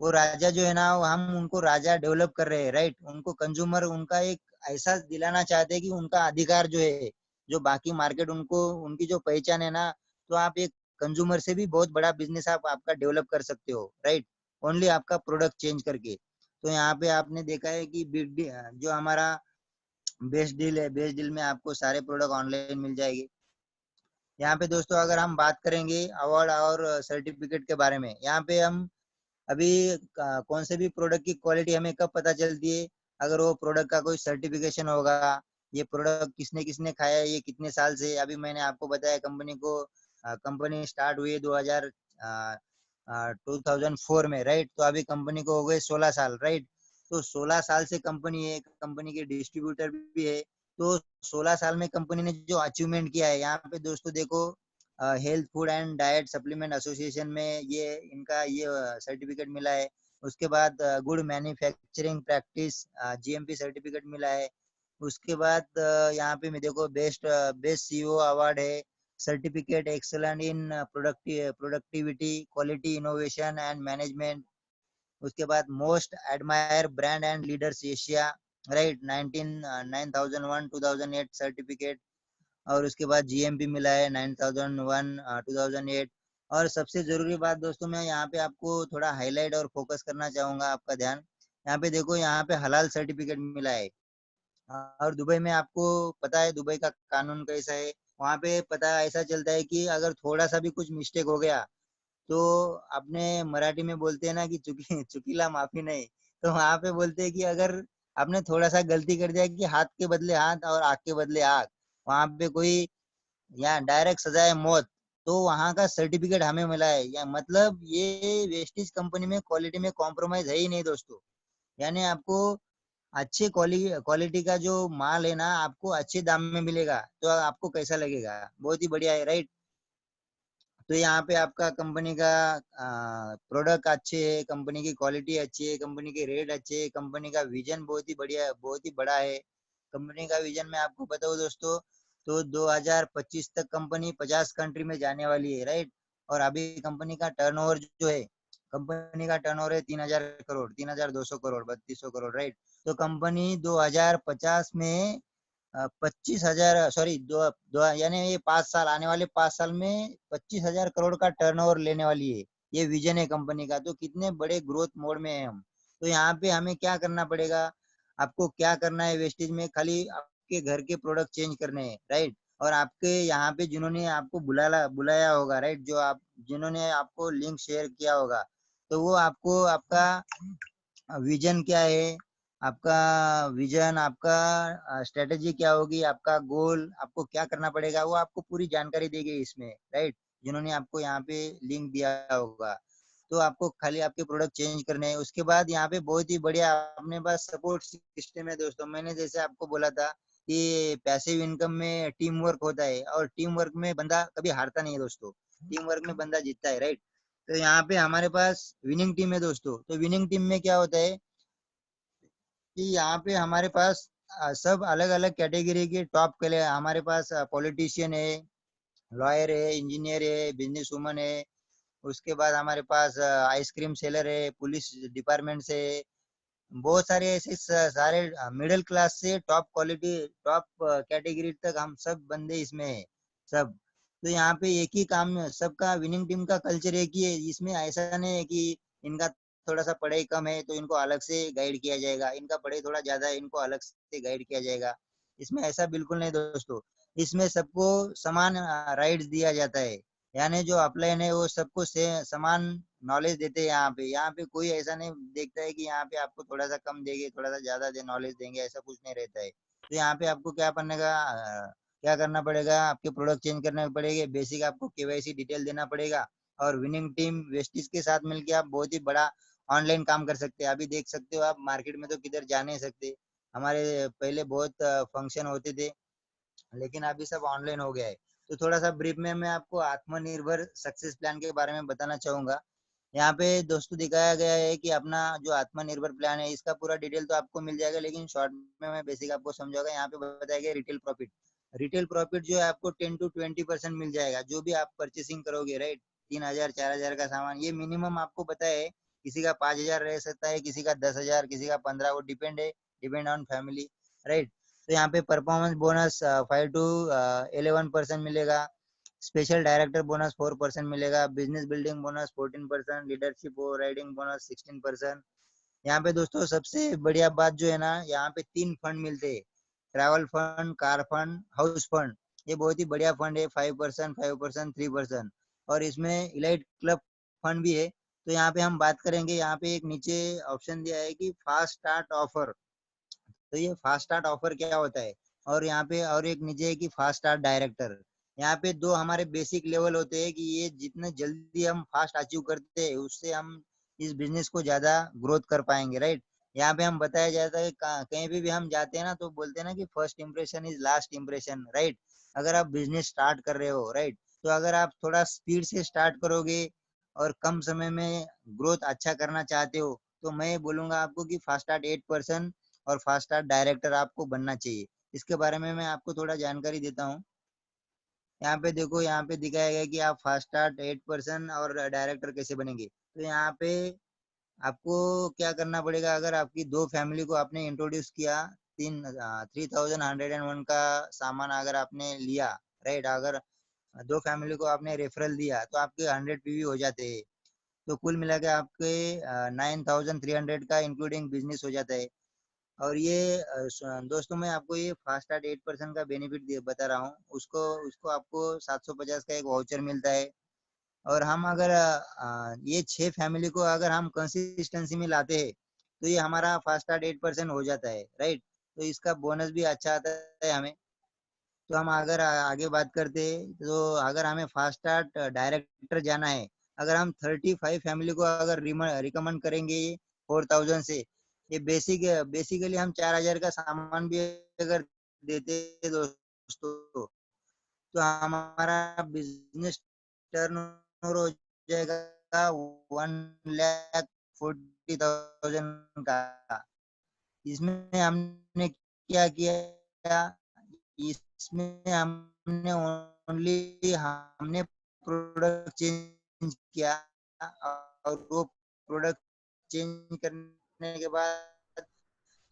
वो राजा जो है ना, वो हम उनको राजा डेवलप कर रहे हैं, राइट। उनको कंज्यूमर उनका एक एहसास दिलाना चाहते हैं कि उनका अधिकार जो है, जो बाकी मार्केट उनको, उनकी जो पहचान है ना, तो आप एक कंज्यूमर से भी बहुत बड़ा बिजनेस आप आपका डेवलप कर सकते हो, राइट। ओनली आपका प्रोडक्ट चेंज करके। तो यहाँ पे आपने देखा है कि जो हमारा बेस्ट डील है, बेस्ट डील में आपको सारे प्रोडक्ट ऑनलाइन मिल जाएंगे। यहाँ पे दोस्तों अगर हम बात करेंगे अवार्ड और सर्टिफिकेट के बारे में, यहाँ पे हम अभी कौन से भी प्रोडक्ट की क्वालिटी हमें कब पता चलती है, अगर वो प्रोडक्ट का कोई सर्टिफिकेशन होगा, ये प्रोडक्ट किसने किसने खाया है, ये कितने साल से। अभी मैंने आपको बताया कंपनी को, कंपनी स्टार्ट हुई 2004 में, राइट। तो अभी कंपनी को हो गए 16 साल, राइट। तो 16 साल से कंपनी है, कंपनी के डिस्ट्रीब्यूटर भी है। तो 16 साल में कंपनी ने जो अचीवमेंट किया है, यहाँ पे दोस्तों देखो, health food and diet supplement association में ये इनका ये सर्टिफिकेट मिला है। उसके बाद good manufacturing practice GMP certificate मिला है। उसके बाद यहाँ पे मैं देखो बेस्ट बेस्ट सीईओ अवार्ड है, certificate excellent in productivity quality innovation and management. उसके बाद most admire brand and leaders Asia, right, 9001 2008 certificate. और उसके बाद जीएमपी मिला है 9001 2008। और सबसे जरूरी बात दोस्तों, मैं यहाँ पे आपको थोड़ा हाईलाइट और फोकस करना चाहूंगा आपका ध्यान। यहाँ पे देखो, यहाँ पे हलाल सर्टिफिकेट मिला है। और दुबई में आपको पता है दुबई का कानून कैसा है। वहाँ पे पता ऐसा चलता है कि अगर थोड़ा सा भी कुछ मिस्टेक हो गया, तो अपने मराठी में बोलते हैं ना कि चुकी चुकीला माफी नहीं। तो वहाँ पे बोलते हैं कि अगर आपने थोड़ा सा गलती कर दिया कि हाथ के बदले हाथ और आग के बदले आग, वहाँ पे कोई या डायरेक्ट सजा है मौत, तो वहाँ का सर्टिफिकेट हमें मिला है। या मतलब ये वेस्टिज कंपनी में क्वालिटी में कॉम्प्रोमाइज है ही नहीं दोस्तों। यानी आपको अच्छे क्वालिटी का जो माल है ना, आपको अच्छे दाम में मिलेगा, तो आपको कैसा लगेगा, बहुत ही बढ़िया है, राइट। तो यहाँ पे आपका कंपनी का प्रोडक्ट अच्छे है, कंपनी की क्वालिटी अच्छी है, कंपनी के रेट अच्छे है, कंपनी का विजन बहुत ही बढ़िया, बहुत ही बड़ा है। कंपनी का विजन मैं आपको बताऊँ दोस्तों, तो 2025 तक कंपनी 50 कंट्री में जाने वाली है, राइट। और अभी कंपनी का टर्नओवर जो है, कंपनी का टर्नओवर है 3000 करोड़, 3200 करोड़, 3200 करोड़, राइट। तो कंपनी 2050 में 25,000, सॉरी, यानी ये 5 साल, आने वाले 5 साल में 25,000 करोड़ का टर्नओवर लेने वाली है। ये विजन है कंपनी का। तो कितने बड़े ग्रोथ मोड में है हम। तो यहाँ पे हमें क्या करना पड़ेगा, आपको क्या करना है, वेस्टेज में खाली आपके घर के प्रोडक्ट चेंज करने हैं, राइट। और आपके यहाँ पे जिन्होंने आपको बुलाया बुलाया होगा, राइट, जो आप जिन्होंने आपको लिंक शेयर किया होगा, तो वो आपको आपका विजन क्या है, आपका विजन, आपका स्ट्रेटेजी क्या होगी, आपका गोल, आपको क्या करना पड़ेगा, वो आपको पूरी जानकारी देगी इसमें, राइट। जिन्होंने आपको यहाँ पे लिंक दिया होगा, तो आपको खाली आपके प्रोडक्ट चेंज करने हैं। उसके बाद यहाँ पे बहुत ही बढ़िया अपने पास सपोर्ट सिस्टम है दोस्तों। मैंने जैसे आपको बोला था कि पैसिव इनकम में टीम वर्क होता है, और टीम वर्क में बंदा कभी हारता नहीं है दोस्तों, टीम वर्क में बंदा जीतता है, राइट। तो यहाँ पे हमारे पास विनिंग टीम है दोस्तों। तो विनिंग टीम में क्या होता है कि यहाँ पे हमारे पास सब अलग अलग कैटेगरी के टॉप के लिए हमारे पास पॉलिटिशियन है, लॉयर है, इंजीनियर है, बिजनेस वुमन है। उसके बाद हमारे पास आइसक्रीम सेलर है, पुलिस डिपार्टमेंट से, बहुत सारे ऐसे सारे मिडिल क्लास से टॉप क्वालिटी, टॉप कैटेगरी तक हम सब बंदे इसमें है, सब। तो यहाँ पे एक ही काम में सबका, विनिंग टीम का कल्चर एक ही है। इसमें ऐसा नहीं है कि इनका थोड़ा सा पढ़ाई कम है तो इनको अलग से गाइड किया जाएगा, इनका पढ़ाई थोड़ा ज्यादा है इनको अलग से गाइड किया जाएगा। इसमें ऐसा बिल्कुल नहीं दोस्तों। इसमें सबको समान राइट्स दिया जाता है। यानी जो अपलाइन है वो सबको से समान नॉलेज देते हैं। यहाँ पे कोई ऐसा नहीं देखता है कि यहाँ पे आपको थोड़ा सा कम देंगे, थोड़ा सा ज्यादा दे नॉलेज देंगे, ऐसा कुछ नहीं रहता है। तो यहाँ पे आपको क्या करने का, क्या करना पड़ेगा, आपके प्रोडक्ट चेंज करने पड़ेंगे, बेसिक आपको केवाईसी डिटेल देना पड़ेगा। और विनिंग टीम वेस्टिज के साथ मिलकर आप बहुत ही बड़ा ऑनलाइन काम कर सकते हैं। अभी देख सकते हो आप मार्केट में तो किधर जा नहीं सकते। हमारे पहले बहुत फंक्शन होते थे, लेकिन अभी सब ऑनलाइन हो गया है। तो थोड़ा सा ब्रीफ में मैं आपको आत्मनिर्भर सक्सेस प्लान के बारे में बताना चाहूंगा। यहाँ पे दोस्तों दिखाया गया है कि अपना जो आत्मनिर्भर प्लान है इसका पूरा डिटेल तो आपको मिल जाएगा, लेकिन शॉर्ट में मैं बेसिक आपको समझाऊंगा। यहाँ पे बताया गया रिटेल प्रॉफिट। रिटेल प्रॉफिट जो है आपको 10 to 20% मिल जाएगा, जो भी आप परचेसिंग करोगे, राइट। 3,000 4,000 का सामान, ये मिनिमम आपको पता है। किसी का 5,000 रह सकता है, किसी का 10,000, किसी का 15, वो डिपेंड है, डिपेंड ऑन फैमिली, राइट। तो यहाँ पे परफॉर्मेंस बोनस 5 to 11% मिलेगा। स्पेशल डायरेक्टर बोनस 4% मिलेगा। Business building bonus 14%। Leadership riding bonus 16%। यहाँ पे दोस्तों सबसे बढ़िया बात जो है ना, यहाँ पे 3 फंड मिलते हैं। Travel fund, car fund, house fund. ये बहुत ही बढ़िया फंड है। 5%, 5%, 3%। और इसमें इलाइट क्लब फंड भी है। तो यहाँ पे हम बात करेंगे, यहाँ पे एक नीचे ऑप्शन दिया है कि फास्ट स्टार्ट ऑफर। तो ये फास्ट स्टार्ट ऑफर क्या होता है? और यहाँ पे और एक नीचे है कि फास्ट स्टार्ट डायरेक्टर। यहाँ पे दो हमारे बेसिक लेवल होते हैं कि ये जितने जल्दी हम फास्ट अचीव करते हैं, उससे हम इस बिजनेस को ज्यादा ग्रोथ कर पाएंगे, राइट। यहाँ पे हम बताया जाता है कि कहीं भी हम जाते हैं ना, तो बोलते हैं ना कि first impression is last impression, right. अगर आप बिजनेस स्टार्ट कर रहे हो, राइट, तो अगर आप थोड़ा स्पीड से स्टार्ट करोगे और कम समय में ग्रोथ अच्छा करना चाहते हो, तो मैं बोलूंगा आपको कि फास्ट स्टार्ट 8% और फास्ट स्टार डायरेक्टर आपको बनना चाहिए। इसके बारे में मैं आपको थोड़ा जानकारी देता हूँ। यहाँ पे देखो, यहाँ पे दिखाया गया है कि आप फास्ट स्टार्ट 8% और डायरेक्टर कैसे बनेंगे। तो यहाँ पे आपको क्या करना पड़ेगा, अगर आपकी दो फैमिली को आपने इंट्रोड्यूस किया, 3,101 का सामान अगर आपने लिया, राइट, अगर दो फैमिली को आपने रेफरल दिया, तो आपके 100 पीवी हो जाते हैं। तो कुल मिला के आपके 9,300 का इंक्लूडिंग बिजनेस हो जाता है। और ये दोस्तों मैं आपको ये फास्ट स्टार्ट 8% का बेनिफिट बता रहा हूँ। उसको उसको आपको 750 का एक वाउचर मिलता है। और हम अगर ये 6 फैमिली को अगर हम कंसिस्टेंसी में लाते हैं, तो ये हमारा फास्ट स्टार्ट 8% हो जाता है, राइट। तो इसका बोनस भी अच्छा आता है हमें। तो हम अगर आगे बात करते हैं, तो अगर हमें फास्ट स्टार्ट डायरेक्टर जाना है, अगर हम 35 फैमिली को अगर रिकमेंड करेंगे 4,000 से, ये बेसिकली हम 4,000 का सामान भी अगर देते हैं दोस्तों, तो हमारा बिजनेस टर्नओवर हो जाएगा 1,40,000 का। इसमें हमने क्या किया, इसमें हमने ओनली हमने प्रोडक्ट चेंज किया। और वो प्रोडक्ट चेंज करने के बाद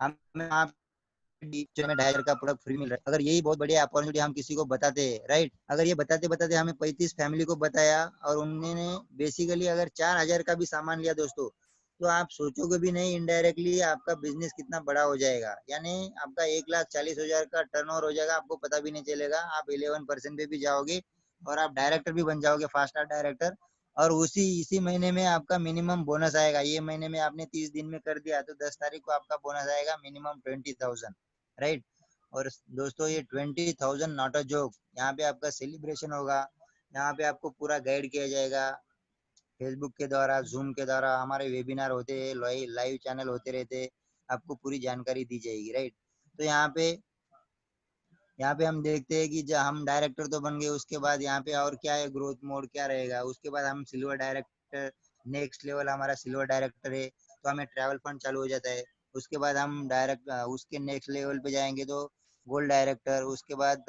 हमें वहाँ में 2,500 का प्रोडक्ट फ्री मिल रहा है। अगर यही बहुत बढ़िया अपॉर्चुनिटी हम किसी को बताते हैं, राइट, अगर ये बताते बताते हमें 35 फैमिली को बताया और उन्होंने बेसिकली अगर 4,000 का भी सामान लिया दोस्तों, तो आप सोचोगे भी नहीं इनडायरेक्टली आपका बिजनेस कितना बड़ा हो जाएगा। यानी आपका 1,40,000 का टर्नओवर हो जाएगा, आपको पता भी नहीं चलेगा। आप 11% पे भी जाओगे और आप डायरेक्टर भी बन जाओगे, फास्ट स्टार डायरेक्टर। और उसी इसी महीने में आपका मिनिमम बोनस आएगा। ये महीने में आपने 30 दिन में कर दिया, तो 10 तारीख को आपका बोनस आएगा मिनिमम 20,000, राइट। और दोस्तों ये 20,000 नॉट अ जोक। यहाँ पे आपका सेलिब्रेशन होगा। यहाँ पे आपको पूरा गाइड किया जाएगा। फेसबुक के द्वारा, जूम के द्वारा हमारे वेबिनार होते हैं, लाइव चैनल होते रहते हैं। आपको पूरी जानकारी दी जाएगी, राइट। तो यहाँ पे हम देखते हैं कि जब हम डायरेक्टर तो बन गए, उसके बाद यहाँ पे और क्या है, ग्रोथ मोड क्या रहेगा। उसके बाद हम सिल्वर डायरेक्टर, नेक्स्ट लेवल हमारा सिल्वर डायरेक्टर है, तो हमें ट्रैवल फंड चालू हो जाता है। उसके बाद हम डायरेक्ट उसके नेक्स्ट लेवल पे जाएंगे तो गोल्ड डायरेक्टर, उसके बाद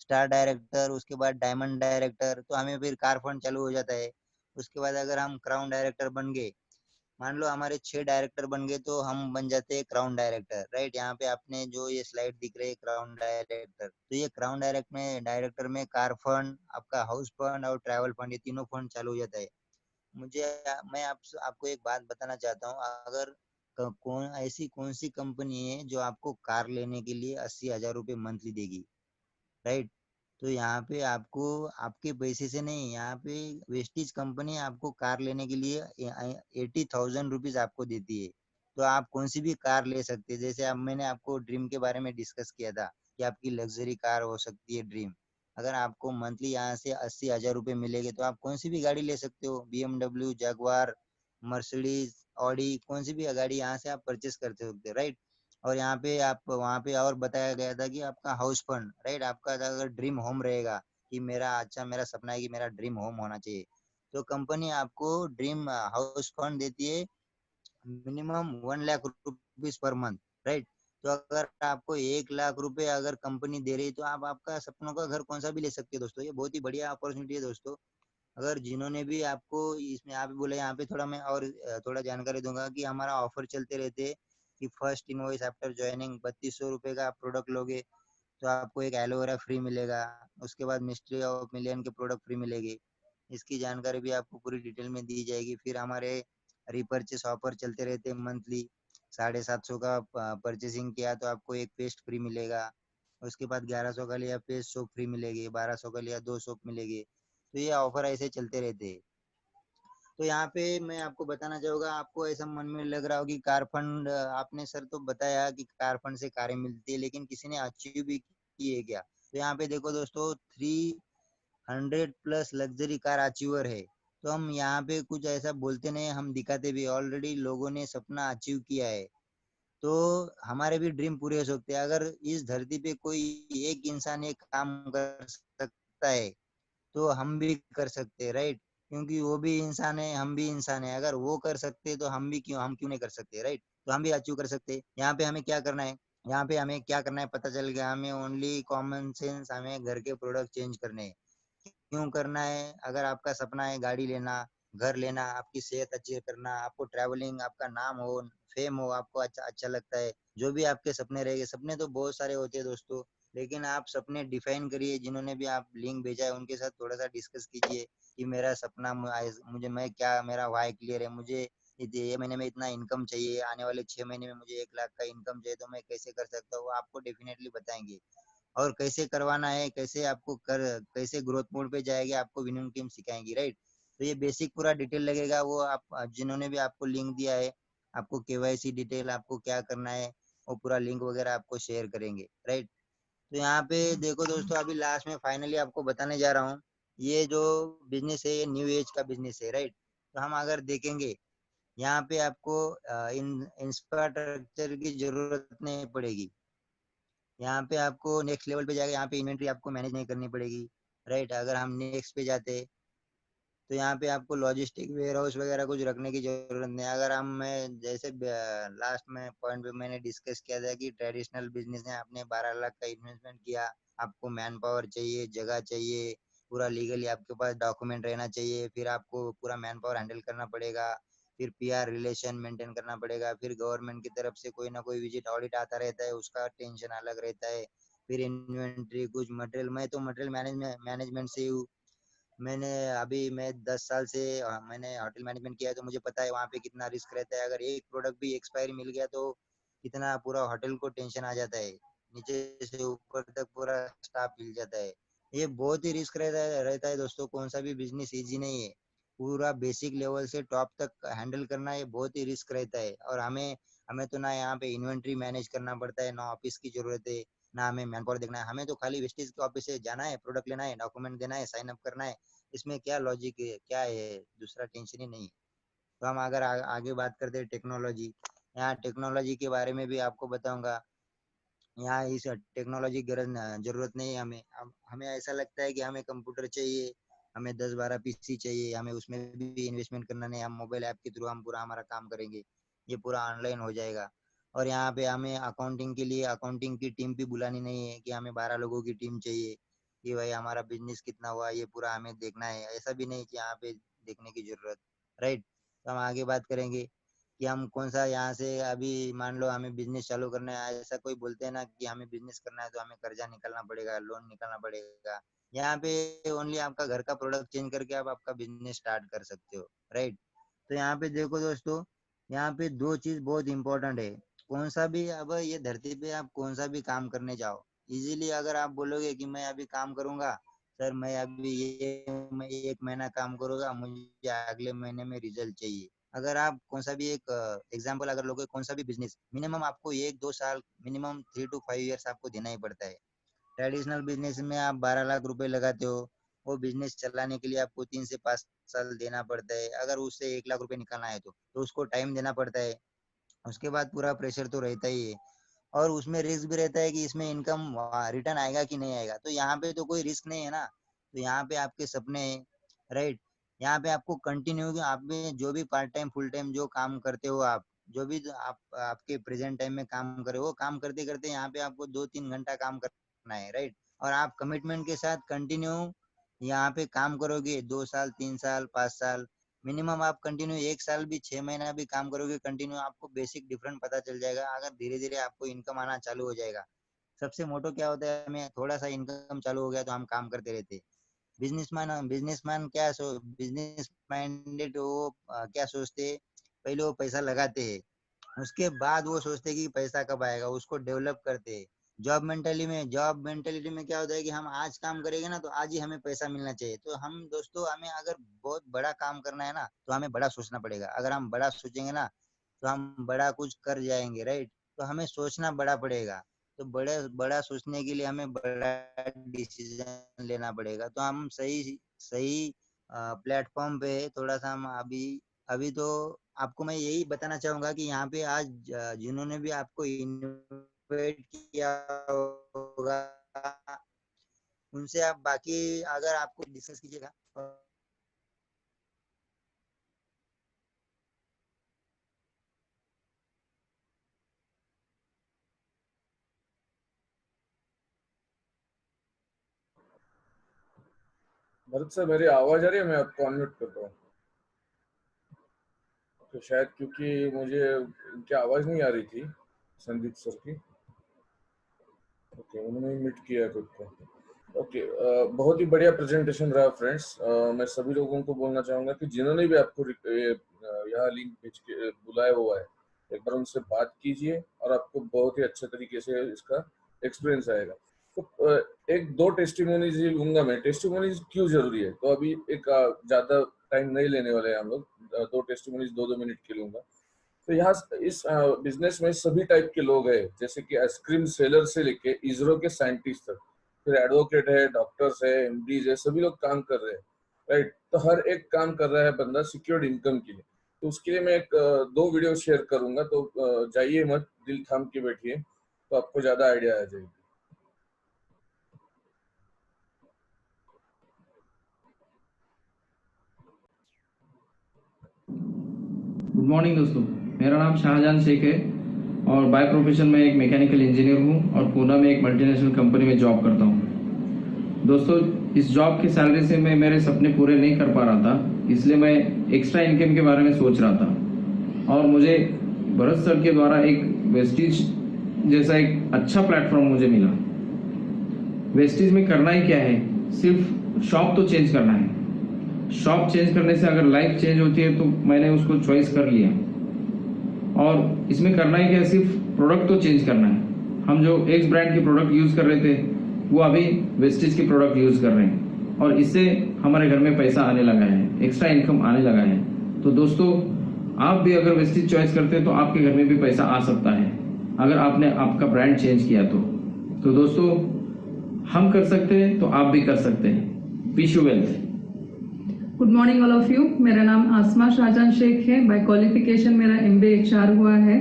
स्टार डायरेक्टर, उसके बाद डायमंड डायरेक्टर, तो हमें फिर कार फंड चालू हो जाता है। उसके बाद अगर हम क्राउन डायरेक्टर बन गए, मान लो हमारे 6 डायरेक्टर बन गए, तो हम बन जाते हैं क्राउन डायरेक्टर, राइट। यहाँ पे आपने जो ये स्लाइड दिख रही है क्राउन डायरेक्टर, तो ये क्राउन डायरेक्टर में कार फंड, आपका हाउस फंड और ट्रैवल फंड, ये तीनों फंड चालू हो जाता है। मुझे मैं आपको एक बात बताना चाहता हूँ। अगर कौन सी कंपनी है जो आपको कार लेने के लिए 80,000 रुपये मंथली देगी, राइट। तो यहाँ पे आपको आपके पैसे से नहीं, यहाँ पे वेस्टीज कंपनी आपको कार लेने के लिए 80,000 रुपीज आपको देती है। तो आप कौन सी भी कार ले सकते हैं। जैसे अब मैंने आपको ड्रीम के बारे में डिस्कस किया था कि आपकी लग्जरी कार हो सकती है ड्रीम। अगर आपको मंथली यहाँ से 80,000 रुपये मिलेंगे, तो आप कौन सी भी गाड़ी ले सकते हो, BMW, जगवार, मर्सिडीज, ऑडी कौन सी भी गाड़ी यहाँ से आप परचेस करते सकते हो, राइट। और यहाँ पे आप वहाँ पे और बताया गया था कि आपका हाउस फंड, राइट, आपका अगर ड्रीम होम रहेगा कि मेरा सपना है कि मेरा ड्रीम होम होना चाहिए, तो कंपनी आपको ड्रीम हाउस फंड देती है minimum 1 lakh rupees per month, right. तो अगर आपको 1 लाख रुपए अगर कंपनी दे रही है तो आप आपका सपनों का घर कौन सा भी ले सकते हो दोस्तों। ये बहुत ही बढ़िया अपॉर्चुनिटी है दोस्तों। अगर जिन्होंने भी आपको इसमें आप भी बोले, यहाँ पे थोड़ा मैं और थोड़ा जानकारी दूंगा कि हमारा ऑफर चलते रहते हैं कि फर्स्ट इनवॉइस आफ्टर ज्वाइनिंग 3200 रुपये का आप प्रोडक्ट लोगे तो आपको एक एलोवेरा फ्री मिलेगा। उसके बाद मिस्ट्री ऑफ मिलियन के प्रोडक्ट फ्री मिलेगी। इसकी जानकारी भी आपको पूरी डिटेल में दी जाएगी। फिर हमारे रिपर्चेस ऑफर चलते रहते हैं मंथली। 750 का परचेसिंग किया तो आपको एक पेस्ट फ्री मिलेगा। उसके बाद 1100 का लिया पेस्ट सोप फ्री मिलेगी, 1200 का लिया 2 सोप मिलेगी। तो ये ऑफर ऐसे चलते रहते हैं। तो यहाँ पे मैं आपको बताना चाहूंगा, आपको ऐसा मन में लग रहा हो कि कार फंड, आपने सर तो बताया कि कार फंड से कारें मिलती है, लेकिन किसी ने अचीव भी की है क्या? तो यहाँ पे देखो दोस्तों, 300+ लग्जरी कार अचीवर है। तो हम यहाँ पे कुछ ऐसा बोलते नहीं, हम दिखाते भी। ऑलरेडी लोगों ने सपना अचीव किया है, तो हमारे भी ड्रीम पूरे हो सकते हैं। अगर इस धरती पे कोई एक इंसान एक काम कर सकता है तो हम भी कर सकते हैं, राइट। क्योंकि वो भी इंसान है, हम भी इंसान है। अगर वो कर सकते हैं तो हम क्यों नहीं कर सकते, राइट। तो हम भी अचीव कर सकते हैं। यहाँ पे हमें क्या करना है, यहाँ पे हमें क्या करना है पता चल गया। हमें ओनली कॉमन सेंस, हमें घर के प्रोडक्ट चेंज करने हैं। क्यों करना है? अगर आपका सपना है गाड़ी लेना, घर लेना, आपकी सेहत अच्छी करना, आपको ट्रैवलिंग, आपका नाम हो, फेम हो, आपको अच्छा अच्छा लगता है, जो भी आपके सपने रहेंगे। सपने तो बहुत सारे होते हैं दोस्तों, लेकिन आप सपने डिफाइन करिए। जिन्होंने भी आप लिंक भेजा है उनके साथ थोड़ा सा डिस्कस कीजिए कि मेरा सपना मुझे, मैं क्या, मेरा वाई क्लियर है, मुझे ये महीने में इतना इनकम चाहिए, आने वाले 6 महीने में मुझे 1 लाख का इनकम चाहिए, तो मैं कैसे कर सकता हूँ, वो आपको डेफिनेटली बताएंगे। और कैसे करवाना है, कैसे आपको कैसे ग्रोथ मोड पे जाएगी, आपको विनिंग टीम सिखाएंगी, राइट। तो ये बेसिक पूरा डिटेल लगेगा। वो आप जिन्होंने भी आपको लिंक दिया है, आपको केवाईसी डिटेल, आपको क्या करना है, वो पूरा लिंक वगैरह आपको शेयर करेंगे, राइट। तो यहाँ पे देखो दोस्तों, अभी लास्ट में फाइनली आपको बताने जा रहा हूँ, ये जो बिजनेस है ये न्यू एज का बिजनेस है, राइट। तो हम अगर देखेंगे, यहाँ पे आपको इंफ्रास्ट्रक्चर की जरूरत नहीं पड़ेगी। यहाँ पे आपको नेक्स्ट लेवल पे जाएगा, यहाँ पे इन्वेंट्री आपको मैनेज नहीं करनी पड़ेगी, राइट। अगर हम नेक्स्ट पे जाते तो यहाँ पे आपको लॉजिस्टिक वेयर हाउस वगैरह कुछ रखने की जरूरत नहीं। अगर हम, मैं जैसे लास्ट में पॉइंट पे मैंने डिस्कस किया था कि ट्रेडिशनल बिजनेस है, आपने 12 लाख का इन्वेस्टमेंट किया, आपको मैन पावर चाहिए, जगह चाहिए, पूरा लीगली आपके पास डॉक्यूमेंट रहना चाहिए, फिर आपको पूरा मैन पावर हैंडल करना पड़ेगा, फिर पीआर रिलेशन मेंटेन करना पड़ेगा, फिर गवर्नमेंट की तरफ से कोई ना कोई विजिट ऑडिट आता रहता है, उसका टेंशन अलग रहता है, फिर इन्वेंट्री, कुछ मटेरियल। मैं तो मटेरियल मैनेजमेंट से हूँ। मैं 10 साल से मैंने होटल मैनेजमेंट किया है, तो मुझे पता है वहाँ पे कितना रिस्क रहता है। अगर एक प्रोडक्ट भी एक्सपायरी मिल गया तो कितना पूरा होटल को टेंशन आ जाता है, नीचे से ऊपर तक पूरा स्टाफ हिल जाता है। ये बहुत ही रिस्क रहता है दोस्तों। कौन सा भी बिजनेस इजी नहीं है। पूरा बेसिक लेवल से टॉप तक हैंडल करना ये बहुत ही रिस्क रहता है। और हमें हमें तो ना यहाँ पे इन्वेंट्री मैनेज करना पड़ता है, ना ऑफिस की जरूरत है, ना हमें मैन पावर देखना है। हमें तो खाली वेस्टेज के ऑफिस से जाना है, प्रोडक्ट लेना है, डॉक्यूमेंट देना है, साइन अप करना है। इसमें क्या लॉजिक है, क्या है, दूसरा टेंशन ही नहीं है। तो हम अगर आगे बात करते हैं टेक्नोलॉजी, यहाँ टेक्नोलॉजी के बारे में भी आपको बताऊंगा। यहाँ इस टेक्नोलॉजी की जरूरत नहीं है हमें। हमें ऐसा लगता है कि हमें कंप्यूटर चाहिए, हमें 10-12 पीसी चाहिए, हमें उसमें भी इन्वेस्टमेंट करना नहीं। हम मोबाइल ऐप के थ्रू हम पूरा हमारा काम करेंगे, ये पूरा ऑनलाइन हो जाएगा। और यहाँ पे हमें अकाउंटिंग के लिए अकाउंटिंग की टीम भी बुलानी नहीं है कि हमें 12 लोगों की टीम चाहिए कि भाई हमारा बिजनेस कितना हुआ, ये पूरा हमें देखना है। ऐसा भी नहीं कि यहाँ पे देखने की जरूरत, राइट। तो हम आगे बात करेंगे कि हम कौन सा यहाँ से, अभी मान लो हमें बिजनेस चालू करना है, ऐसा कोई बोलते हैं ना कि हमें बिजनेस करना है तो हमें कर्जा निकालना पड़ेगा, लोन निकालना पड़ेगा। यहाँ पे ओनली आपका घर का प्रोडक्ट चेंज करके आप आपका बिजनेस स्टार्ट कर सकते हो, राइट। तो यहाँ पे देखो दोस्तों, यहाँ पे दो चीज बहुत इंपॉर्टेंट है। कौन सा भी, अब ये धरती पे आप कौन सा भी काम करने जाओ, इजीली अगर आप बोलोगे कि मैं अभी काम करूंगा, सर मैं अभी मैं 1 महीना काम करूंगा, मुझे अगले महीने में रिजल्ट चाहिए। अगर आप कौन सा भी एक एग्जांपल अगर लोगे, कौन सा भी बिजनेस, मिनिमम आपको 1-2 साल, मिनिमम 3 to 5 years आपको देना ही पड़ता है। ट्रेडिशनल बिजनेस में आप 12 लाख रुपए लगाते हो, वो बिजनेस चलाने के लिए आपको 3 से 5 साल देना पड़ता है। अगर उससे 1 लाख रुपए निकालना है तो उसको टाइम देना पड़ता है। उसके बाद पूरा प्रेशर तो रहता ही है, और उसमें रिस्क भी रहता है कि इसमें इनकम रिटर्न आएगा कि नहीं आएगा। तो यहाँ पे तो कोई रिस्क नहीं है ना। तो यहाँ पे आपके सपने हैं, राइट। यहाँ पे आपको कंटिन्यू आप में जो भी पार्ट टाइम फुल टाइम जो काम करते हो, आप जो भी आप आपके प्रेजेंट टाइम में काम करे वो काम करते करते यहाँ पे आपको 2-3 घंटा काम करना है, राइट। और आप कमिटमेंट के साथ कंटिन्यू यहाँ पे काम करोगे 2 साल 3 साल 5 साल, मिनिमम आप कंटिन्यू 1 साल भी 6 महीना भी काम करोगे कंटिन्यू, आपको बेसिक डिफरेंस पता चल जाएगा। अगर धीरे धीरे आपको इनकम आना चालू हो जाएगा। सबसे मोटो क्या होता है, हमें थोड़ा सा इनकम चालू हो गया तो हम काम करते रहते। बिजनेसमैन बिजनेसमैन क्या बिजनेस माइंडेड वो क्या सोचते, पहले वो पैसा लगाते हैं, उसके बाद वो सोचते कि पैसा कब आएगा, उसको डेवलप करते हैं। जॉब मेंटेलिटी में क्या होता है कि हम आज काम करेंगे ना तो आज ही हमें पैसा मिलना चाहिए। तो हम दोस्तों, हमें अगर बहुत बड़ा काम करना है ना तो हमें बड़ा सोचना पड़ेगा। अगर हम बड़ा सोचेंगे ना तो हम बड़ा कुछ कर जाएंगे, राइट। तो हमें सोचना बड़ा पड़ेगा। तो बड़े बड़ा सोचने के लिए हमें बड़ा डिसीजन लेना पड़ेगा। तो हम सही सही प्लेटफॉर्म पे है। थोड़ा सा हम अभी अभी तो आपको मैं यही बताना चाहूंगा कि यहाँ पे आज जिन्होंने भी आपको इन्वाइट किया होगा उनसे आप बाकी अगर आपको डिस्कस कीजिएगा। भरत सर, मेरी आवाज आ रही है? मैं आपको अनम्यूट करता हूँ। तो शायद क्योंकि मुझे इनकी आवाज नहीं आ रही थी, संदीप सर की। ओके, उन्होंने म्यूट किया है खुद को। ओके, बहुत ही बढ़िया प्रेजेंटेशन रहा फ्रेंड्स। मैं सभी लोगों को बोलना चाहूंगा कि जिन्होंने भी आपको यहाँ लिंक भेज के बुलाया हुआ है, एक बार उनसे बात कीजिए और आपको बहुत ही अच्छे तरीके से इसका एक्सपीरियंस आएगा। तो एक दो टेस्टिमोनीज ही लूंगा मैं। टेस्टिमोनीज क्यों जरूरी है, तो अभी एक ज्यादा टाइम नहीं लेने वाले हैं हम लोग। दो टेस्टिमोनीज 2-2 मिनट के लूंगा। तो यहाँ इस बिजनेस में सभी टाइप के लोग हैं, जैसे कि आइसक्रीम सेलर से लेके इसरो के साइंटिस्ट तक, फिर एडवोकेट है, डॉक्टर्स है, एमडीज है, सभी लोग काम कर रहे हैं, राइट। तो हर एक काम कर रहा है बंदा सिक्योर्ड इनकम के लिए। तो उसके लिए मैं एक 2 वीडियो शेयर करूंगा। तो जाइए मत, दिल थाम के बैठिए, तो आपको ज्यादा आइडिया आ जाएगी। गुड मॉर्निंग दोस्तों, मेरा नाम शाहजहान शेख है और बाय प्रोफेशन में एक मैकेनिकल इंजीनियर हूँ और पूना में एक मल्टीनेशनल कंपनी में जॉब करता हूँ। दोस्तों, इस जॉब की सैलरी से मैं मेरे सपने पूरे नहीं कर पा रहा था, इसलिए मैं एक्स्ट्रा इनकम के बारे में सोच रहा था और मुझे भरत सर के द्वारा एक वेस्टिज जैसा एक अच्छा प्लेटफॉर्म मुझे मिला। वेस्टिज में करना ही क्या है, सिर्फ शॉप तो चेंज करना है। शॉप चेंज करने से अगर लाइफ चेंज होती है तो मैंने उसको चॉइस कर लिया। और इसमें करना ही क्या, सिर्फ प्रोडक्ट तो चेंज करना है। हम जो एक्स ब्रांड के प्रोडक्ट यूज़ कर रहे थे वो अभी वेस्टिज के प्रोडक्ट यूज़ कर रहे हैं और इससे हमारे घर में पैसा आने लगा है, एक्स्ट्रा इनकम आने लगा है। तो दोस्तों, आप भी अगर वेस्टिज चॉइस करते हैं तो आपके घर में भी पैसा आ सकता है अगर आपने आपका ब्रांड चेंज किया तो दोस्तों, हम कर सकते हैं तो आप भी कर सकते हैं। Wish you wealth. Good morning all of you. मेरा नाम आसमा शाहजहान शेख है। बाय क्वालिफिकेशन मेरा MBA HR हुआ है।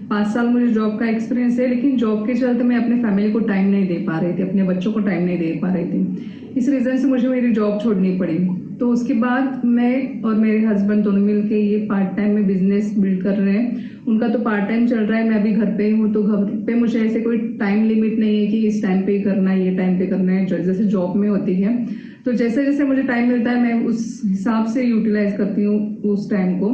5 साल मुझे जॉब का एक्सपीरियंस है, लेकिन जॉब के चलते मैं अपने फैमिली को टाइम नहीं दे पा रही थी, अपने बच्चों को टाइम नहीं दे पा रही थी। इस रीज़न से मुझे मेरी जॉब छोड़नी पड़ी। तो उसके बाद मैं और मेरे हस्बैंड दोनों मिलकर ये पार्ट टाइम में बिजनेस बिल्ड कर रहे हैं। उनका तो पार्ट टाइम चल रहा है, मैं अभी घर पे ही हूँ। तो घर पे मुझे ऐसे कोई टाइम लिमिट नहीं है कि इस टाइम पे करना है, ये टाइम पे करना है, जैसे जॉब में होती है। तो जैसे जैसे मुझे टाइम मिलता है मैं उस हिसाब से यूटिलाइज करती हूँ उस टाइम को।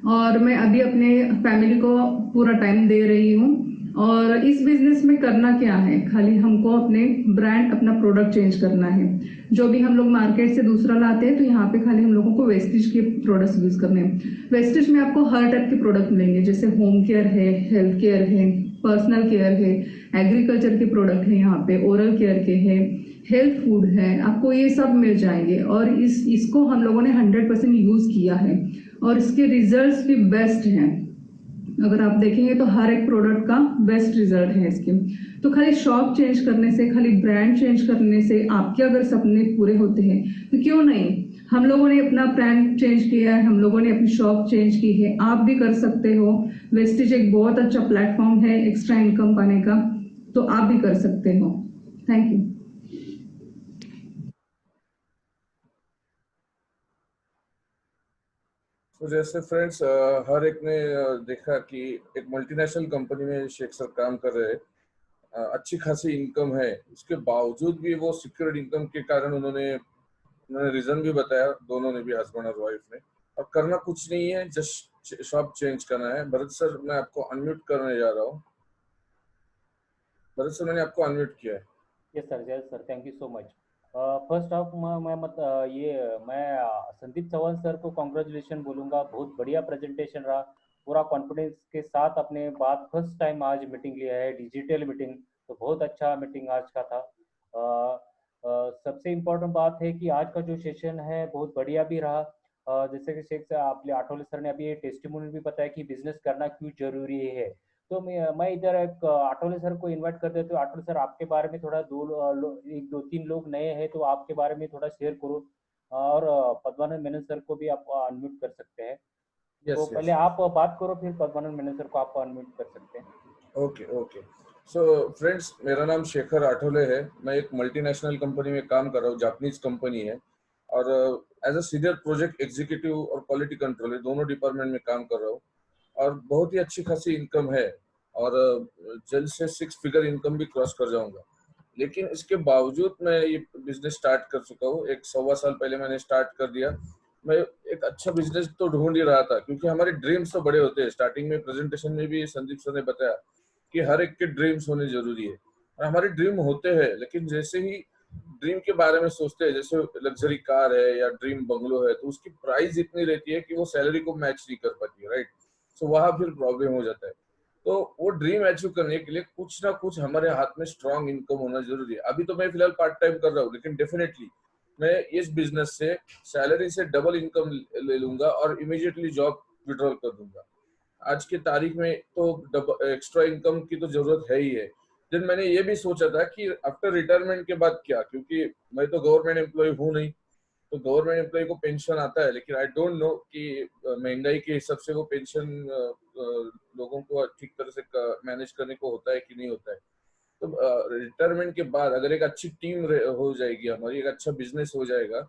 और मैं अभी अपने फैमिली को पूरा टाइम दे रही हूँ। और इस बिजनेस में करना क्या है, खाली हमको अपने ब्रांड, अपना प्रोडक्ट चेंज करना है। जो भी हम लोग मार्केट से दूसरा लाते हैं तो यहाँ पे खाली हम लोगों को वेस्टिज के प्रोडक्ट्स यूज करने हैं। वेस्टिज में आपको हर टाइप के प्रोडक्ट मिलेंगे, जैसे होम केयर है, हेल्थ केयर है, पर्सनल केयर है, एग्रीकल्चर के प्रोडक्ट है, यहाँ पे ओरल केयर के है, हेल्थ फूड है, आपको ये सब मिल जाएंगे। और इसको हम लोगों ने 100% यूज किया है और इसके रिजल्ट्स भी बेस्ट हैं। अगर आप देखेंगे तो हर एक प्रोडक्ट का बेस्ट रिजल्ट है इसके। तो खाली शॉप चेंज करने से, खाली ब्रांड चेंज करने से आपके अगर सपने पूरे होते हैं तो क्यों नहीं, हम लोगों ने अपना ब्रांड चेंज किया है, हम लोगों ने अपनी शॉप चेंज की है, आप भी कर सकते हो। वेस्टिज एक बहुत अच्छा प्लेटफॉर्म है एक्स्ट्रा इनकम पाने का, तो आप भी कर सकते हो। Thank you. तो जैसे फ्रेंड्स हर एक ने देखा कि एक मल्टीनेशनल कंपनी में शेख सर काम कर रहे हैं, अच्छी खासी इनकम है, उसके बावजूद भी वो सिक्योर्ड इनकम के कारण उन्होंने रीजन भी बताया, दोनों ने भी, हस्बैंड और वाइफ ने, और करना कुछ नहीं है, जस्ट शॉप चेंज करना है। भरत सर मैं आपको अनम्यूट करने जा रहा हूँ। भरत सर मैंने आपको अनम्यूट किया है। Yes sir, thank you so much. First of मैं संदीप चौहान सर को कॉन्ग्रेचुलेशन बोलूँगा, बहुत बढ़िया प्रेजेंटेशन रहा, पूरा कॉन्फिडेंस के साथ अपने बात फर्स्ट टाइम आज मीटिंग लिया है, डिजिटल मीटिंग, तो बहुत अच्छा मीटिंग आज का था। सबसे इम्पोर्टेंट बात है कि आज का जो सेशन है बहुत बढ़िया भी रहा। जैसे कि शेख आपने आठवले सर ने अभी ये टेस्टिमोनियल भी बताया कि बिजनेस करना क्यों जरूरी है, तो मैं इधर एक आठवले सर को इनवाइट कर देता हूँ। आठवले सर आपके बारे में थोड़ा एक दो तीन लोग नए हैं, तो आपके बारे में थोड़ा शेयर करो, और पद्मानंद मेनन सर को भी आप अनम्यूट कर सकते हैं। तो पहले आप बात करो, फिर पद्मानंद मेनन सर को आप अनम्यूट कर सकते हैं। ओके। सो फ्रेंड्स, मेरा नाम शेखर आठवले है, मैं एक मल्टीनेशनल कंपनी में काम कर रहा हूँ, जापानीज कंपनी है, और as a senior project executive और क्वालिटी कंट्रोलर दोनों डिपार्टमेंट में काम कर रहा हूँ, और बहुत ही अच्छी खासी इनकम है, और जल्द से 6 फिगर इनकम भी क्रॉस कर जाऊंगा। लेकिन इसके बावजूद मैं ये बिजनेस स्टार्ट कर चुका हूँ, 1-1.25 साल पहले मैंने स्टार्ट कर दिया। मैं एक अच्छा बिजनेस तो ढूंढ ही रहा था, क्योंकि हमारे ड्रीम्स तो बड़े होते हैं। स्टार्टिंग में प्रेजेंटेशन में भी संदीप सर ने बताया कि हर एक के ड्रीम्स होने जरूरी है, और हमारे ड्रीम होते हैं, लेकिन जैसे ही ड्रीम के बारे में सोचते हैं, जैसे लग्जरी कार है या ड्रीम बंगलो है, तो उसकी प्राइस इतनी रहती है कि वो सैलरी को मैच नहीं कर पाती है, राइट। सो वहां फिर प्रॉब्लम हो जाता है। तो वो ड्रीम अचीव करने के लिए कुछ ना कुछ हमारे हाथ में स्ट्रांग इनकम होना जरूरी है। अभी तो मैं फिलहाल पार्ट टाइम कर रहा हूँ, लेकिन डेफिनेटली मैं इस बिजनेस से सैलरी से डबल इनकम ले लूंगा और इमीडिएटली जॉब विड्रॉल कर दूंगा। आज की तारीख में तो एक्स्ट्रा इनकम की तो जरूरत है ही है। देन मैंने ये भी सोचा था कि आफ्टर रिटायरमेंट के बाद क्या, क्योंकि मैं तो गवर्नमेंट एम्प्लॉय हूँ नहीं, तो गवर्नमेंट एम्प्लॉय को पेंशन आता है, लेकिन आई डोंट नो कि महंगाई के हिसाब से वो पेंशन लोगों को ठीक तरह से मैनेज करने को होता है कि नहीं होता है। तो रिटायरमेंट के बाद अगर एक अच्छी टीम हो जाएगी हमारी, एक अच्छा बिजनेस हो जाएगा,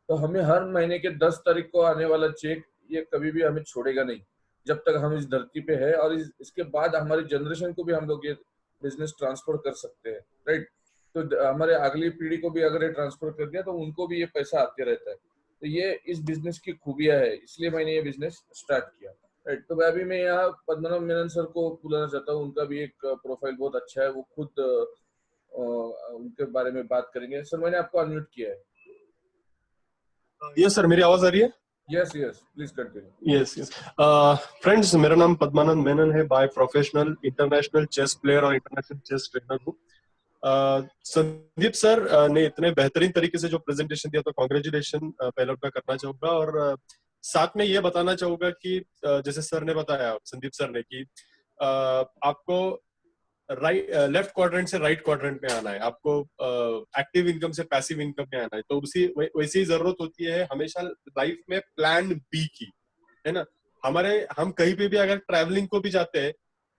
तो हमें हर महीने के 10 तारीख को आने वाला चेक ये कभी भी हमें छोड़ेगा नहीं, जब तक हम इस धरती पे है। और इसके बाद हमारी जनरेशन को भी हम लोग ये बिजनेस ट्रांसफर कर सकते हैं, राइट। तो हमारे अगली पीढ़ी को भी अगर ये ट्रांसफर कर दिया तो उनको भी ये पैसा आते रहता है। तो ये इस बिजनेस की खूबियां है, इसलिए मैंने ये बिजनेस स्टार्ट किया, राइट। तो अभी मैं यहाँ पद्मनाभ मेनन सर को बुलाना चाहता हूँ, उनका भी एक प्रोफाइल बहुत अच्छा है, वो खुद उनके बारे में बात करेंगे। सर मैंने आपको अनम्यूट किया है। यस सर, मेरी आवाज आ रही है? Yes please continue. Yes friends, मेरा नाम पद्मानंद मेनन है, by professional international chess player और इंटरनेशनल चेस ट्रेनर हूँ। संदीप सर ने इतने बेहतरीन तरीके से जो प्रेजेंटेशन दिया, तो कॉन्ग्रेचुलेशन पहले मैं करना चाहूंगा, और साथ में ये बताना चाहूंगा कि जैसे सर ने बताया, संदीप सर ने, कि आपको लेफ्ट क्वाड्रेंट से राइट क्वाड्रेंट में आना है, आपको एक्टिव इनकम से पैसिव इनकम में आना है, तो वैसी ही जरूरत होती है हमेशा लाइफ में प्लान बी की, है ना। हम कहीं पे भी अगर ट्रैवलिंग को भी जाते हैं,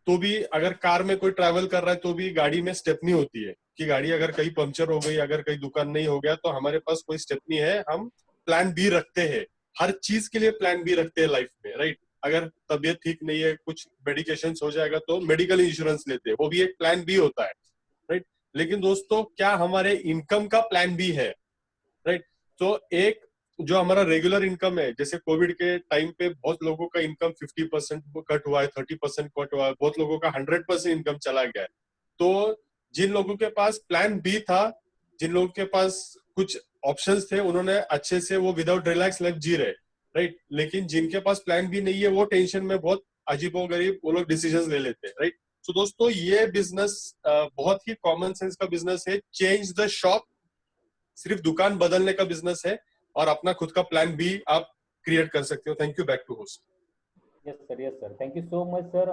तो भी अगर कार में कोई ट्रैवल कर रहा है, तो भी गाड़ी में स्टेपनी होती है कि गाड़ी अगर कहीं पंक्चर हो गई, अगर कहीं दुकान नहीं हो गया, तो हमारे पास कोई स्टेपनी है, हम प्लान बी रखते हैं। हर चीज के लिए प्लान बी रखते हैं लाइफ में, राइट। अगर तबीयत ठीक नहीं है, कुछ मेडिकेशन हो जाएगा, तो मेडिकल इंश्योरेंस लेते हैं, वो भी एक प्लान बी होता है, राइट। लेकिन दोस्तों, क्या हमारे इनकम का प्लान बी है, राइट। तो एक जो हमारा रेगुलर इनकम है, जैसे कोविड के टाइम पे बहुत लोगों का इनकम 50% कट हुआ है, 30% कट हुआ है, बहुत लोगों का 100% इनकम चला गया है। तो जिन लोगों के पास प्लान बी था, जिन लोगों के पास कुछ ऑप्शंस थे, उन्होंने अच्छे से वो विदाउट रिलैक्स लाइफ जी रहे, राइट। लेकिन जिनके पास प्लान बी नहीं है, वो टेंशन में बहुत अजीबोगरीब वो लोग डिसीजंस ले लेते हैं, राइट। तो दोस्तों, ये बिजनेस बहुत ही कॉमन सेंस का बिजनेस है। चेंज द शॉप, सिर्फ दुकान बदलने का बिजनेस है, और अपना खुद का प्लान बी आप क्रिएट कर सकते हो। Thank you. Back to host. Yes sir, thank you so much sir.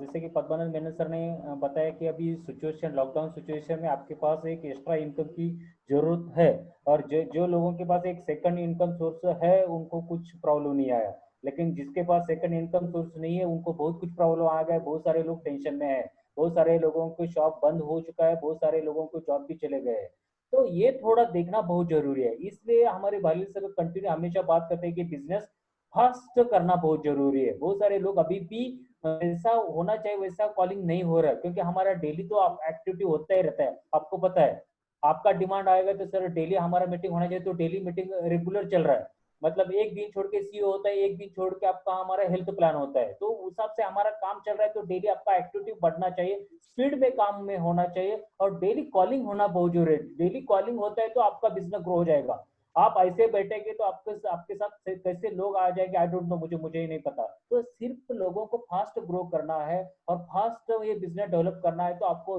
जैसे कि पद्मानंद मेनन सर ने बताया कि अभी सिचुएशन, लॉकडाउन सिचुएशन में आपके पास एक एक्स्ट्रा इनकम की जरूरत है, और जो जो लोगों के पास एक सेकंड इनकम सोर्स है उनको कुछ प्रॉब्लम नहीं आया, लेकिन जिसके पास सेकंड इनकम सोर्स नहीं है उनको बहुत कुछ प्रॉब्लम आ गया है। बहुत सारे लोग टेंशन में है, बहुत सारे लोगों को शॉप बंद हो चुका है, बहुत सारे लोगों को जॉब भी चले गए हैं। तो ये थोड़ा देखना बहुत जरूरी है, इसलिए हमारे भाई सर कंटिन्यू हमेशा बात करते हैं कि बिजनेस फास्ट करना बहुत जरूरी है। बहुत सारे लोग अभी भी वैसा होना चाहिए वैसा कॉलिंग नहीं हो रहा है, क्योंकि हमारा डेली तो एक्टिविटी होता ही रहता है, आपको पता है। आपका डिमांड आएगा तो सर डेली हमारा मीटिंग होना चाहिए, तो डेली मीटिंग रेगुलर चल रहा है। मतलब एक दिन छोड़ के सीओ होता है, एक दिन छोड़ के आपका हमारा हेल्थ प्लान होता है, तो उस हिसाब से हमारा काम चल रहा है। तो डेली आपका एक्टिविटी बढ़ना चाहिए, स्पीड में काम में होना चाहिए, और डेली कॉलिंग होना बहुत जरूरी है। डेली कॉलिंग होता है तो आपका बिजनेस ग्रो हो जाएगा। आप ऐसे बैठेंगे तो आपके साथ कैसे लोग आ जाएंगे, आई डोंट नो, मुझे ही नहीं पता। तो सिर्फ लोगों को फास्ट ग्रो करना है और फास्ट ये बिजनेस डेवलप करना है, तो आपको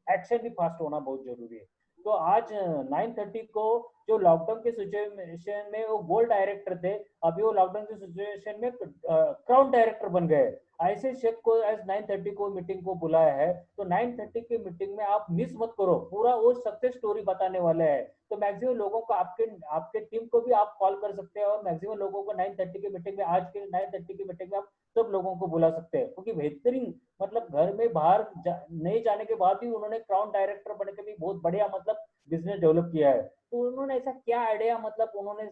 एक्शन भी फास्ट होना बहुत जरूरी है। तो आज 9:30 को जो लॉकडाउन के सिचुएशन में वो गोल्ड डायरेक्टर थे, अभी वो लॉकडाउन के सिचुएशन में क्राउन डायरेक्टर बन गए। ऐसे शेख को आज 9:30 को मीटिंग को बुलाया है, तो 9:30 की मीटिंग में आप मिस मत करो, पूरा वो सक्सेस स्टोरी बताने वाले हैं। तो मैक्सिमम लोगों को आपके आपके टीम को भी आप कॉल कर सकते हैं, और मैक्सिमम लोगों को 9:30 की मीटिंग में, आज के 9:30 की मीटिंग में आप सब लोगों को बुला सकते हैं, क्योंकि बेहतरीन, मतलब घर में बाहर नहीं जाने के बाद भी उन्होंने क्राउन डायरेक्टर बन के भी बहुत बढ़िया मतलब बिजनेस डेवलप किया है। तो उन्होंने ऐसा क्या आइडिया मतलब उन्होंने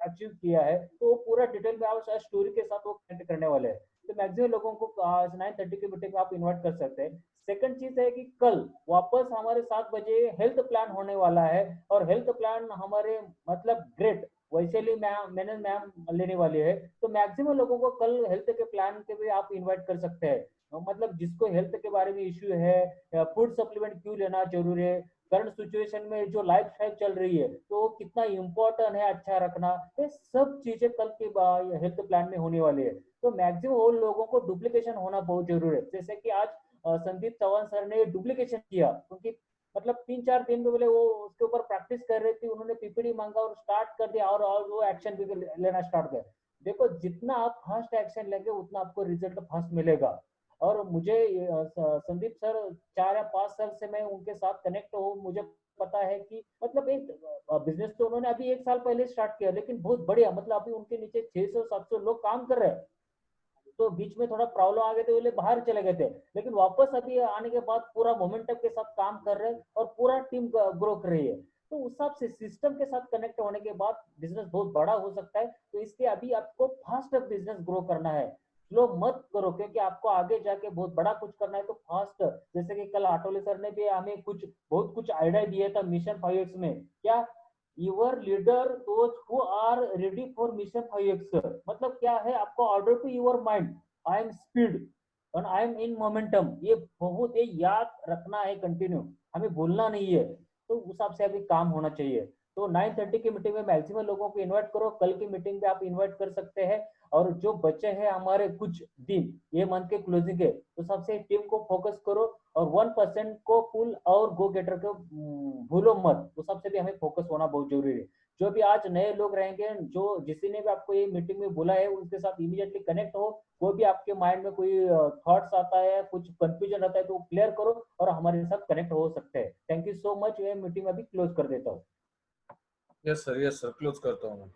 अचीव किया है, तो वो पूरा डिटेल में आप स्टोरी के साथ वो कनेक्ट करने वाले हैं। तो मैक्सिमम लोगों को 9:30 की मीटिंग में आप इन्वाइट कर सकते हैं। सेकंड चीज है कि कल वापस हमारे 7 बजे हेल्थ प्लान होने वाला है, और हेल्थ प्लान हमारे मतलब ग्रेट वैशाली मैम, मैंने मैम लेने वाली है। तो मैक्सिमम लोगों को कल हेल्थ के प्लान के भी आप इनवाइट कर सकते हैं। मतलब जिसको हेल्थ के बारे में इश्यू है, फूड सप्लीमेंट क्यों लेना जरूरी है, करंट सिचुएशन में जो लाइफ स्टाइल चल रही है तो कितना इम्पोर्टेंट है अच्छा रखना, ये सब चीजें कल के हेल्थ प्लान में होने वाली है। तो मैक्सिमम वो लोगों को डुप्लीकेशन होना बहुत जरूरी है। जैसे कि आज संदीप चौहान सर ने डुप्लीकेशन किया, क्योंकि मतलब 3-4 दिन में बोले वो उसके ऊपर प्रैक्टिस कर रही थी, उन्होंने पीपीटी मांगा और स्टार्ट कर दिया, और वो एक्शन भी लेना स्टार्ट कर। देखो जितना आप फास्ट एक्शन लेंगे उतना आपको रिजल्ट फास्ट मिलेगा। और मुझे संदीप सर 4 या 5 साल से मैं उनके साथ कनेक्ट हूँ, मुझे पता है कि मतलब एक बिजनेस तो उन्होंने अभी 1 साल पहले स्टार्ट किया, लेकिन बहुत बढ़िया, मतलब अभी उनके नीचे 600-700 लोग काम कर रहे हैं। तो बीच में थोड़ा प्रॉब्लम आ गए थे, बोले बाहर चले गए थे, लेकिन वापस अभी आने के बाद पूरा मोमेंटम के साथ काम कर रहे हैं, और पूरा टीम ग्रो कर रही है। तो उस हिसाब से सिस्टम के साथ कनेक्ट होने के बाद बिजनेस बहुत बड़ा हो सकता है। तो इसलिए अभी आपको फास्ट बिजनेस ग्रो करना है, स्लो मत करो, क्योंकि आपको आगे जाके बहुत बड़ा कुछ करना है। तो फास्ट, जैसे कि कल आठवले सर ने भी हमें बहुत कुछ आइडिया दिया था मिशन 5X में, क्या your leader those who are ready for mission 5X। मतलब क्या है, आपको order to your mind, I am speed और आई एम इन मोमेंटम, ये बहुत ये याद रखना है कंटिन्यू, हमें भूलना नहीं है। तो उस हिसाब से अभी काम होना चाहिए। तो 9:30 की मीटिंग में मैक्सिमम लोगों को इन्वाइट करो, कल की मीटिंग में आप इन्वाइट कर सकते हैं। और जो बच्चे हैं हमारे कुछ दिन, ये मंथ के क्लोजिंग है, तो सबसे टीम को फोकस करो, और 1% को पुल और गो गेटर को भूलो मत, तो सबसे भी हमें फोकस होना बहुत जरूरी है। जो भी आज नए लोग रहेंगे, जो जिसी ने भी आपको ये मीटिंग में बोला है, उनके साथ इमीडिएटली कनेक्ट हो। कोई भी आपके माइंड में कोई थॉट्स आता है, कुछ कंफ्यूजन रहता है, तो क्लियर करो और हमारे साथ कनेक्ट हो सकते हैं। थैंक यू सो मच, ये मीटिंग अभी क्लोज कर देता हूँ। यस सर, क्लोज करता हूँ मैं।